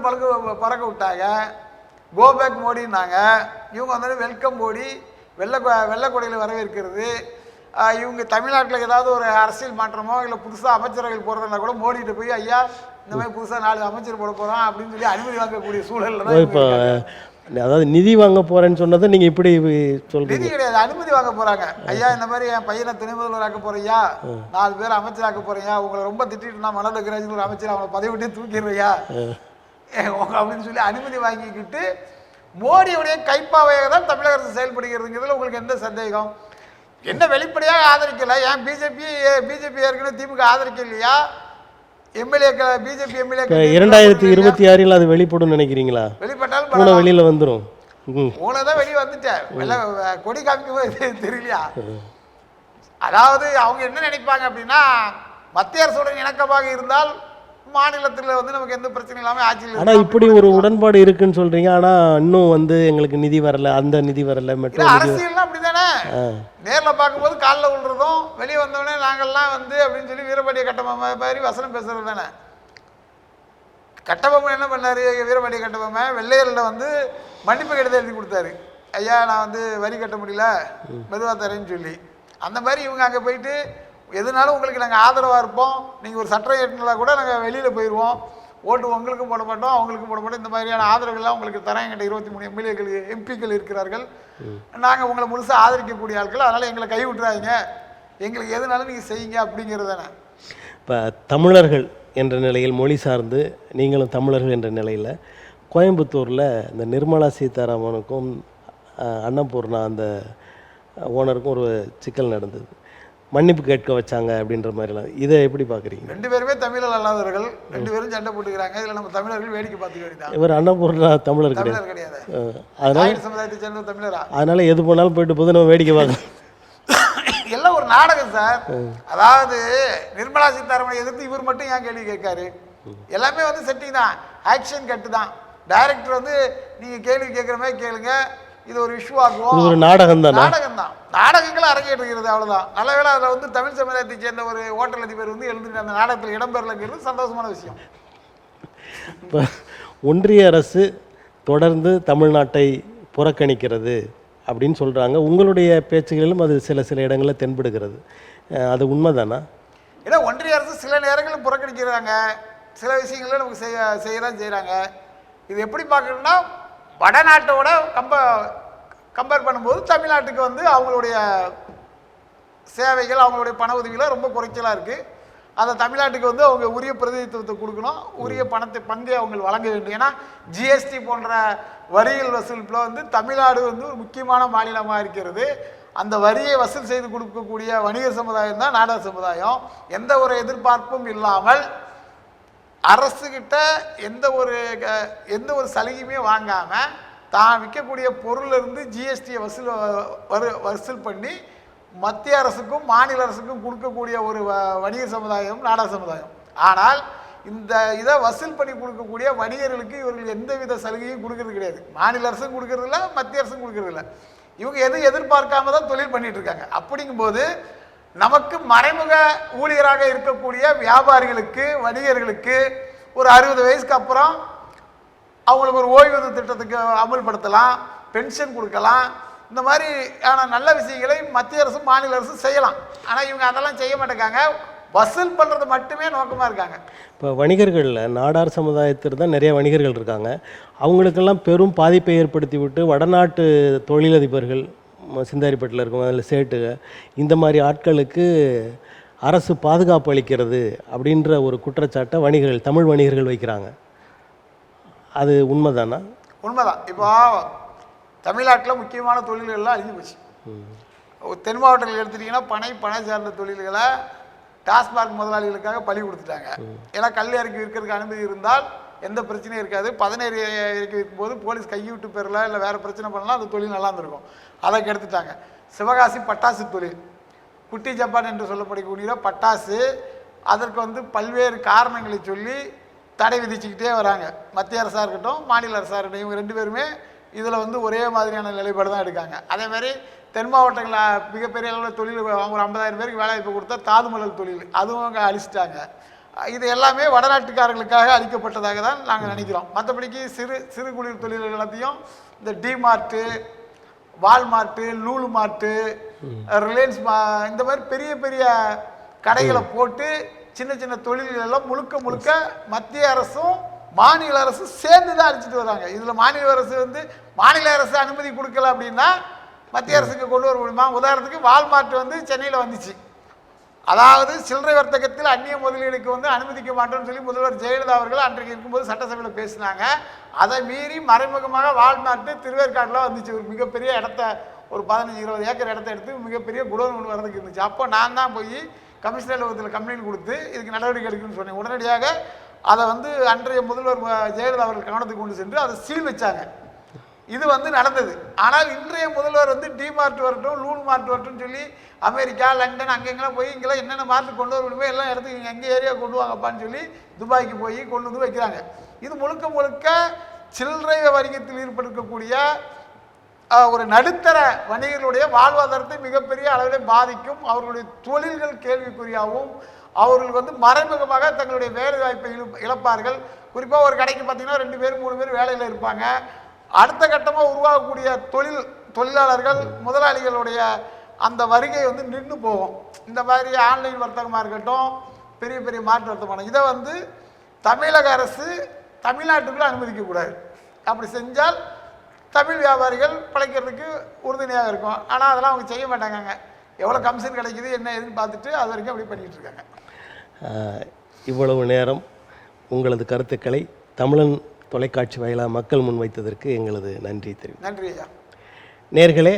பறக்க விட்டாங்க, கோபேக் மோடின்னாங்க. இவங்க வந்து வெல்கம் மோடி, வெள்ளக்கொடையில் வரவேற்கிறது. இவங்க தமிழ்நாட்டில் ஏதாவது ஒரு அரசியல் மாற்றமோ இல்லை புதுசாக அமைச்சர்கள் போடுறதுனா கூட மோடிகிட்ட போய் ஐயா இந்த மாதிரி புதுசாக 4 அமைச்சர் போட போகிறோம் அப்படின்னு சொல்லி அனுமதி வாங்கக்கூடிய சூழலில் தான். இப்போ அதாவது நிதி வாங்க போகிறேன்னு சொன்னதை நீங்கள் இப்படி சொல்கிறீங்க? நிதி கிடையாது, அனுமதி வாங்க போகிறாங்க. ஐயா இந்த மாதிரி என் பையனை துணை முதல்வர் ஆக்க போறியா, 4 பேர் அமைச்சராக்க போறியா, உங்களை ரொம்ப திட்டிட்டு நான் மனோல கிராஜின் ஒரு அமைச்சர் அவங்களை பதவி விட்டு தூக்கிடுறியா அப்படின்னு சொல்லி அனுமதி வாங்கிக்கிட்டு மோடியுடைய கைப்பாவையாக தான் தமிழக அரசு செயல்படுகிறதுங்கிறதுல உங்களுக்கு எந்த சந்தேகம்? என்ன வெளிப்படையாக ஆதரிக்கல? ஏன் பிஜேபி ஏற்கனவே திமுக ஆதரிக்க இல்லையா? எம்எல்ஏக்கள், பிஜேபி எம்எல்ஏக்கள் 2026 அது வெளிப்படும் நினைக்கிறீங்களா? வெளிப்பட்டாலும் வெளியில வந்துடும். தான் வெளியே வந்துட்டேன். கொடி காமிக்கும் தெரியலையா? அதாவது அவங்க என்ன நினைப்பாங்க அப்படின்னா, மத்திய அரசுடன் இணக்கமாக இருந்தால் மாநிலத்தில் வந்து நமக்கு எந்த பிரச்சனையும் இல்லாமல் ஆட்சியில். ஆனால் இப்படி ஒரு உடன்பாடு இருக்குன்னு சொல்றீங்க. ஆனால் இன்னும் வந்து எங்களுக்கு நிதி வரல, அந்த நிதி வரல, மெட்ரோ அரசியல்லாம் அப்படிதானே. நேரில் பார்க்கும்போது காலில் விழுறதும், வெளியே வந்தோடனே நாங்கள்லாம் வந்து அப்படின்னு சொல்லி வீரபாண்டிய கட்டபொம்மன் மாதிரி வசனம் பேசுறது தானே. கட்டபொம்மன் என்ன பண்ணாரு? வீரபாண்டிய கட்டபொம்மன் வெள்ளையர்கிட்ட வந்து மன்னிப்பு கடிதம் எழுதி கொடுத்தாரு. ஐயா நான் வந்து வரி கட்ட முடியல, மெதுவாக தரேன்னு சொல்லி. அந்த மாதிரி இவங்க அங்கே போயிட்டு எதுனாலும் உங்களுக்கு நாங்கள் ஆதரவாக இருப்போம், நீங்கள் ஒரு சட்டம் ஏற்றினா கூட நாங்கள் வெளியில் போயிடுவோம், ஓட்டு உங்களுக்கும் போட மாட்டோம் அவங்களுக்கும் போட மாட்டோம், இந்த மாதிரியான ஆதரவுகள்லாம் உங்களுக்கு தரேன். எங்கிட்ட 23 எம்எல்ஏக்கள் எம்பிக்கள் இருக்கிறார்கள், நாங்கள் உங்களை முழுசாக ஆதரிக்கக்கூடிய ஆட்கள், அதனால் எங்களை கை விட்டுறாதீங்க, எங்களுக்கு எதுனாலும் நீங்கள் செய்யுங்க அப்படிங்கிறது தானே. இப்போ தமிழர்கள் என்ற நிலையில், மொழி சார்ந்து நீங்களும் தமிழர்கள் என்ற நிலையில், கோயம்புத்தூரில் இந்த நிர்மலா சீதாராமனுக்கும் அன்னபூர்ணா அந்த ஓனருக்கும் ஒரு சிக்கல் நடந்தது, மன்னிப்பு கேட்க வச்சாங்க அப்படின்ற மாதிரிலாம். இதை எப்படி பார்க்குறீங்க? 2 பேருமே தமிழர் அல்லாதவர்கள், 2 பேரும் சண்டை போட்டுக்கிறாங்க. இதில் நம்ம தமிழர்கள் வேடிக்கை பார்த்துக்க வேண்டியதான். இவர் அன்னபூர்ணா தமிழர் கிடையாது, அதனால சமுதாயத்தை சேர்ந்த தமிழரா, அதனால எது போனாலும் போயிட்டு போது நம்ம வேடிக்கை பார்க்கணும். எல்லாம் ஒரு நாடகம் சார். அதாவது நிர்மலா சீதாராமனை எதிர்த்து இவர் மட்டும் ஏன் கேள்வி கேட்காரு? எல்லாமே வந்து செட்டிங் தான், ஆக்ஷன் கட்டு தான். டைரக்டர் வந்து நீங்க கேள்வி கேட்குற மாதிரி கேளுங்க, இது ஒரு இஷ்யூ ஆகுவோம், ஒரு நாடகம் தான். நாடகங்கள் அரங்கேற்றுகிறது, அவ்வளவுதான். நல்ல வேளை அதில் வந்து தமிழ் சமுதாயத்தை சேர்ந்த ஒரு ஹோட்டல் அதிபர் வந்து எழுந்துட்டு அந்த நாடகத்தில் இடம்பெறலைங்கிறது சந்தோஷமான விஷயம். இப்போ ஒன்றிய அரசு தொடர்ந்து தமிழ்நாட்டை புறக்கணிக்கிறது அப்படின்னு சொல்கிறாங்க. உங்களுடைய பேச்சுகளிலும் அது சில இடங்களில் தென்படுகிறது. அது உண்மைதானா? ஏன்னா ஒன்றிய அரசு சில நேரங்களில் புறக்கணிக்கிறாங்க, சில விஷயங்களில் நமக்கு செய்யதான் செய்கிறாங்க. இது எப்படி பார்க்கணும்னா, வடநாட்டோட கம்பேர் பண்ணும்போது தமிழ்நாட்டுக்கு வந்து அவங்களுடைய சேவைகள், அவங்களுடைய பண உதவிகள் ரொம்ப குறைச்சலாக இருக்குது. அதை தமிழ்நாட்டுக்கு வந்து அவங்க உரிய பிரதிநிதித்துவத்தை கொடுக்கணும், உரிய பங்கை அவங்க வழங்க வேண்டும். ஏன்னா ஜிஎஸ்டி போன்ற வரிகள் வசூலில் வந்து தமிழ்நாடு வந்து ஒரு முக்கியமான மாநிலமாக இருக்கிறது. அந்த வரியை வசூல் செய்து கொடுக்கக்கூடிய வணிகர் சமுதாயம் தான் நாடார் சமுதாயம். எந்த ஒரு எதிர்பார்ப்பும் இல்லாமல் அரசுகிட்ட எந்த ஒரு சலுகையுமே வாங்காமல் தான் விற்கக்கூடிய பொருளிலிருந்து ஜிஎஸ்டியை வசூல் பண்ணி மத்திய அரசுக்கும் மாநில அரசுக்கும் கொடுக்கக்கூடிய ஒரு வணிகர் சமுதாயம் நாடார் சமுதாயம். ஆனால் இந்த இதை வசூல் பண்ணி கொடுக்கக்கூடிய வணிகர்களுக்கு இவர்கள் எந்தவித சலுகையும் கொடுக்கறது கிடையாது. மாநில அரசும் கொடுக்கறது இல்லை, மத்திய அரசும் கொடுக்கறது இல்லை. இவங்க எதுவும் எதிர்பார்க்காம தான் தொழில் பண்ணிட்டு இருக்காங்க. அப்படிங்கும்போது நமக்கு மறைமுக ஊழியராக இருக்கக்கூடிய வியாபாரிகளுக்கு, வணிகர்களுக்கு ஒரு 60 வயசுக்கு அப்புறம் அவங்களுக்கு ஒரு ஓய்வூதிய திட்டத்துக்கு அமல்படுத்தலாம், பென்ஷன் கொடுக்கலாம். இந்த மாதிரியான நல்ல விஷயங்களை மத்திய அரசும் மாநில அரசும் செய்யலாம். ஆனால் இவங்க அதெல்லாம் செய்ய மாட்டேங்காங்க. வசூல் பண்ணுறது மட்டுமே நோக்கமாக இருக்காங்க. இப்போ வணிகர்களில் நாடார் சமுதாயத்தில் தான் நிறைய வணிகர்கள் இருக்காங்க. அவங்களுக்கெல்லாம் பெரும் பாதிப்பை ஏற்படுத்தி விட்டு வடநாட்டு தொழிலதிபர்கள், சிந்தாரிப்பட்டில் இருக்கும் அதில் சேட்டுக, இந்த மாதிரி ஆட்களுக்கு அரசு பாதுகாப்பு அளிக்கிறது அப்படின்ற ஒரு குற்றச்சாட்டை வணிகர்கள், தமிழ் வணிகர்கள் வைக்கிறாங்க. அது உண்மைதானா? உண்மைதான். இப்போ தமிழ்நாட்டில் முக்கியமான தொழில்கள்லாம் அழிஞ்சு போச்சு. தென் மாவட்டங்கள் எடுத்துட்டிங்கன்னா பனை சார்ந்த தொழில்களை டாஸ்மாக் முதலாளிகளுக்காக பலி கொடுத்துட்டாங்க. ஏன்னா கல் இறக்கி விற்கிறதுக்கு அனுமதி இருந்தால் எந்த பிரச்சனையும் இருக்காது. 17 இறக்கி விற்கும்போது போலீஸ் கைவிட்டு பெறல, இல்லை வேறு பிரச்சனை பண்ணலாம், அந்த தொழில் நல்லா இருந்திருக்கும். அதை கெடுத்துட்டாங்க. சிவகாசி பட்டாசு தொழில், குட்டி ஜப்பான் என்று சொல்லப்படக்கூடிய பட்டாசு, அதற்கு பல்வேறு காரணங்களை சொல்லி தடை விதிச்சுக்கிட்டே வராங்க. மத்திய அரசாக இருக்கட்டும், மாநில அரசாக இருக்கட்டும், இவங்க 2 பேருமே இதில் ஒரே மாதிரியான நிலைப்பாடு தான் எடுக்காங்க. அதேமாதிரி தென் மாவட்டங்களில் மிகப்பெரிய அளவில் தொழில் ஒரு 50,000 பேருக்கு வேலைவாய்ப்பு கொடுத்தா தாதுமலல் தொழில், அதுவும் அங்கே அழிச்சிட்டாங்க. இது எல்லாமே வடநாட்டுக்காரர்களுக்காக அளிக்கப்பட்டதாக தான் நாங்கள் நினைக்கிறோம். மற்றபடிக்கு சிறு குளிர் தொழில்கள் எல்லாத்தையும் இந்த DMart, Walmart, Lulu mart, Reliance இந்த மாதிரி பெரிய பெரிய கடைகளை போட்டு சின்ன சின்ன தொழில்கள் எல்லாம் முழுக்க மத்திய அரசும் மாநில அரசும் சேர்ந்து தான் அடிச்சுட்டு வராங்க. இதில் மாநில அரசு அனுமதி கொடுக்கல அப்படின்னா மத்திய அரசுக்கு கொண்டு வர முடியுமா? உதாரணத்துக்கு வால்மார்ட் சென்னையில் வந்துச்சு. அதாவது சில்லறை வர்த்தகத்தில் அந்நிய முதலீடுக்கு அனுமதிக்க மாட்டோம்னு சொல்லி முதல்வர் ஜெயலலிதா அவர்கள் அன்றைக்கு இருக்கும்போது சட்டசபையில் பேசினாங்க. அதை மீறி மறைமுகமாக வால்மார்ட் திருவேற்காட்டில் வந்துச்சு. ஒரு மிகப்பெரிய இடத்த, ஒரு 15-20 ஏக்கர் இடத்த எடுத்து மிகப்பெரிய குடோன் ஒன்று வரதுக்கு இருந்துச்சு. அப்போ நான் தான் போய் கமிஷனர் அலுவலகத்தில் கம்ப்ளைண்ட் கொடுத்து இதுக்கு நடவடிக்கை எடுக்குன்னு சொன்னேன். உடனடியாக அதை அன்றைய முதல்வர் ஜெயலலிதா அவர்கள் கவனத்துக்கு கொண்டு சென்று அதை சீல் வச்சாங்க. இது நடந்தது. ஆனால் இன்றைய முதல்வர் டிமார்ட் வரட்டும், லூல் மார்ட் வரட்டும் சொல்லி அமெரிக்கா, லண்டன் அங்கெங்கெல்லாம் போய் இங்கெல்லாம் என்னென்ன மார்ட் கொண்டு வர முடியுமோ எல்லாம் இடத்துக்கு இங்கே எங்கள் ஏரியா கொண்டு வாங்கப்பான்னு சொல்லி துபாய்க்கு போய் கொண்டு வைக்கிறாங்க. இது முழுக்க சில்லறை வணிகத்தில் ஈடுபட்டிருக்கக்கூடிய ஒரு நடுத்தர வணிகர்களுடைய வாழ்வாதாரத்தை மிகப்பெரிய அளவில் பாதிக்கும். அவர்களுடைய தொழில்கள் கேள்விக்குறியாகவும், அவர்கள் மறைமுகமாக தங்களுடைய வேலை வாய்ப்பை இழப்பார்கள். குறிப்பாக ஒரு கடைக்கு பார்த்தீங்கன்னா 2 பேர் 3 பேர் வேலையில் இருப்பாங்க. அடுத்த கட்டமாக உருவாகக்கூடிய தொழிலாளர்கள், முதலாளிகளுடைய அந்த வருகை நின்று போகும். இந்த மாதிரி ஆன்லைன் வர்த்தகமாக இருக்கட்டும், பெரிய பெரிய மாற்று வர்த்தகம், இதை தமிழக அரசு தமிழ்நாட்டுக்குள்ளே அனுமதிக்கக்கூடாது. அப்படி செஞ்சால் தமிழ் வியாபாரிகள் பிழைக்கிறதுக்கு உறுதுணையாக இருக்கும். ஆனால் அதெல்லாம் அவங்க செய்ய மாட்டாங்க. எவ்வளோ கமிஷன் கிடைக்குது என்ன ஏதுன்னு பார்த்துட்டு அது வரைக்கும் அப்படி பண்ணிகிட்டு இருக்காங்க. இவ்வளவு நேரம் உங்களது கருத்துக்களை தமிழன் தொலைக்காட்சி வாயிலாக மக்கள் முன்வைத்ததற்கு எங்களது நன்றி தெரிவிக்கும். நன்றி ஐயா. நேர்களே,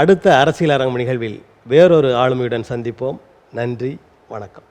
அடுத்த அரசியல் அரங்கம் நிகழ்வில் வேறொரு ஆளுமையுடன் சந்திப்போம். நன்றி, வணக்கம்.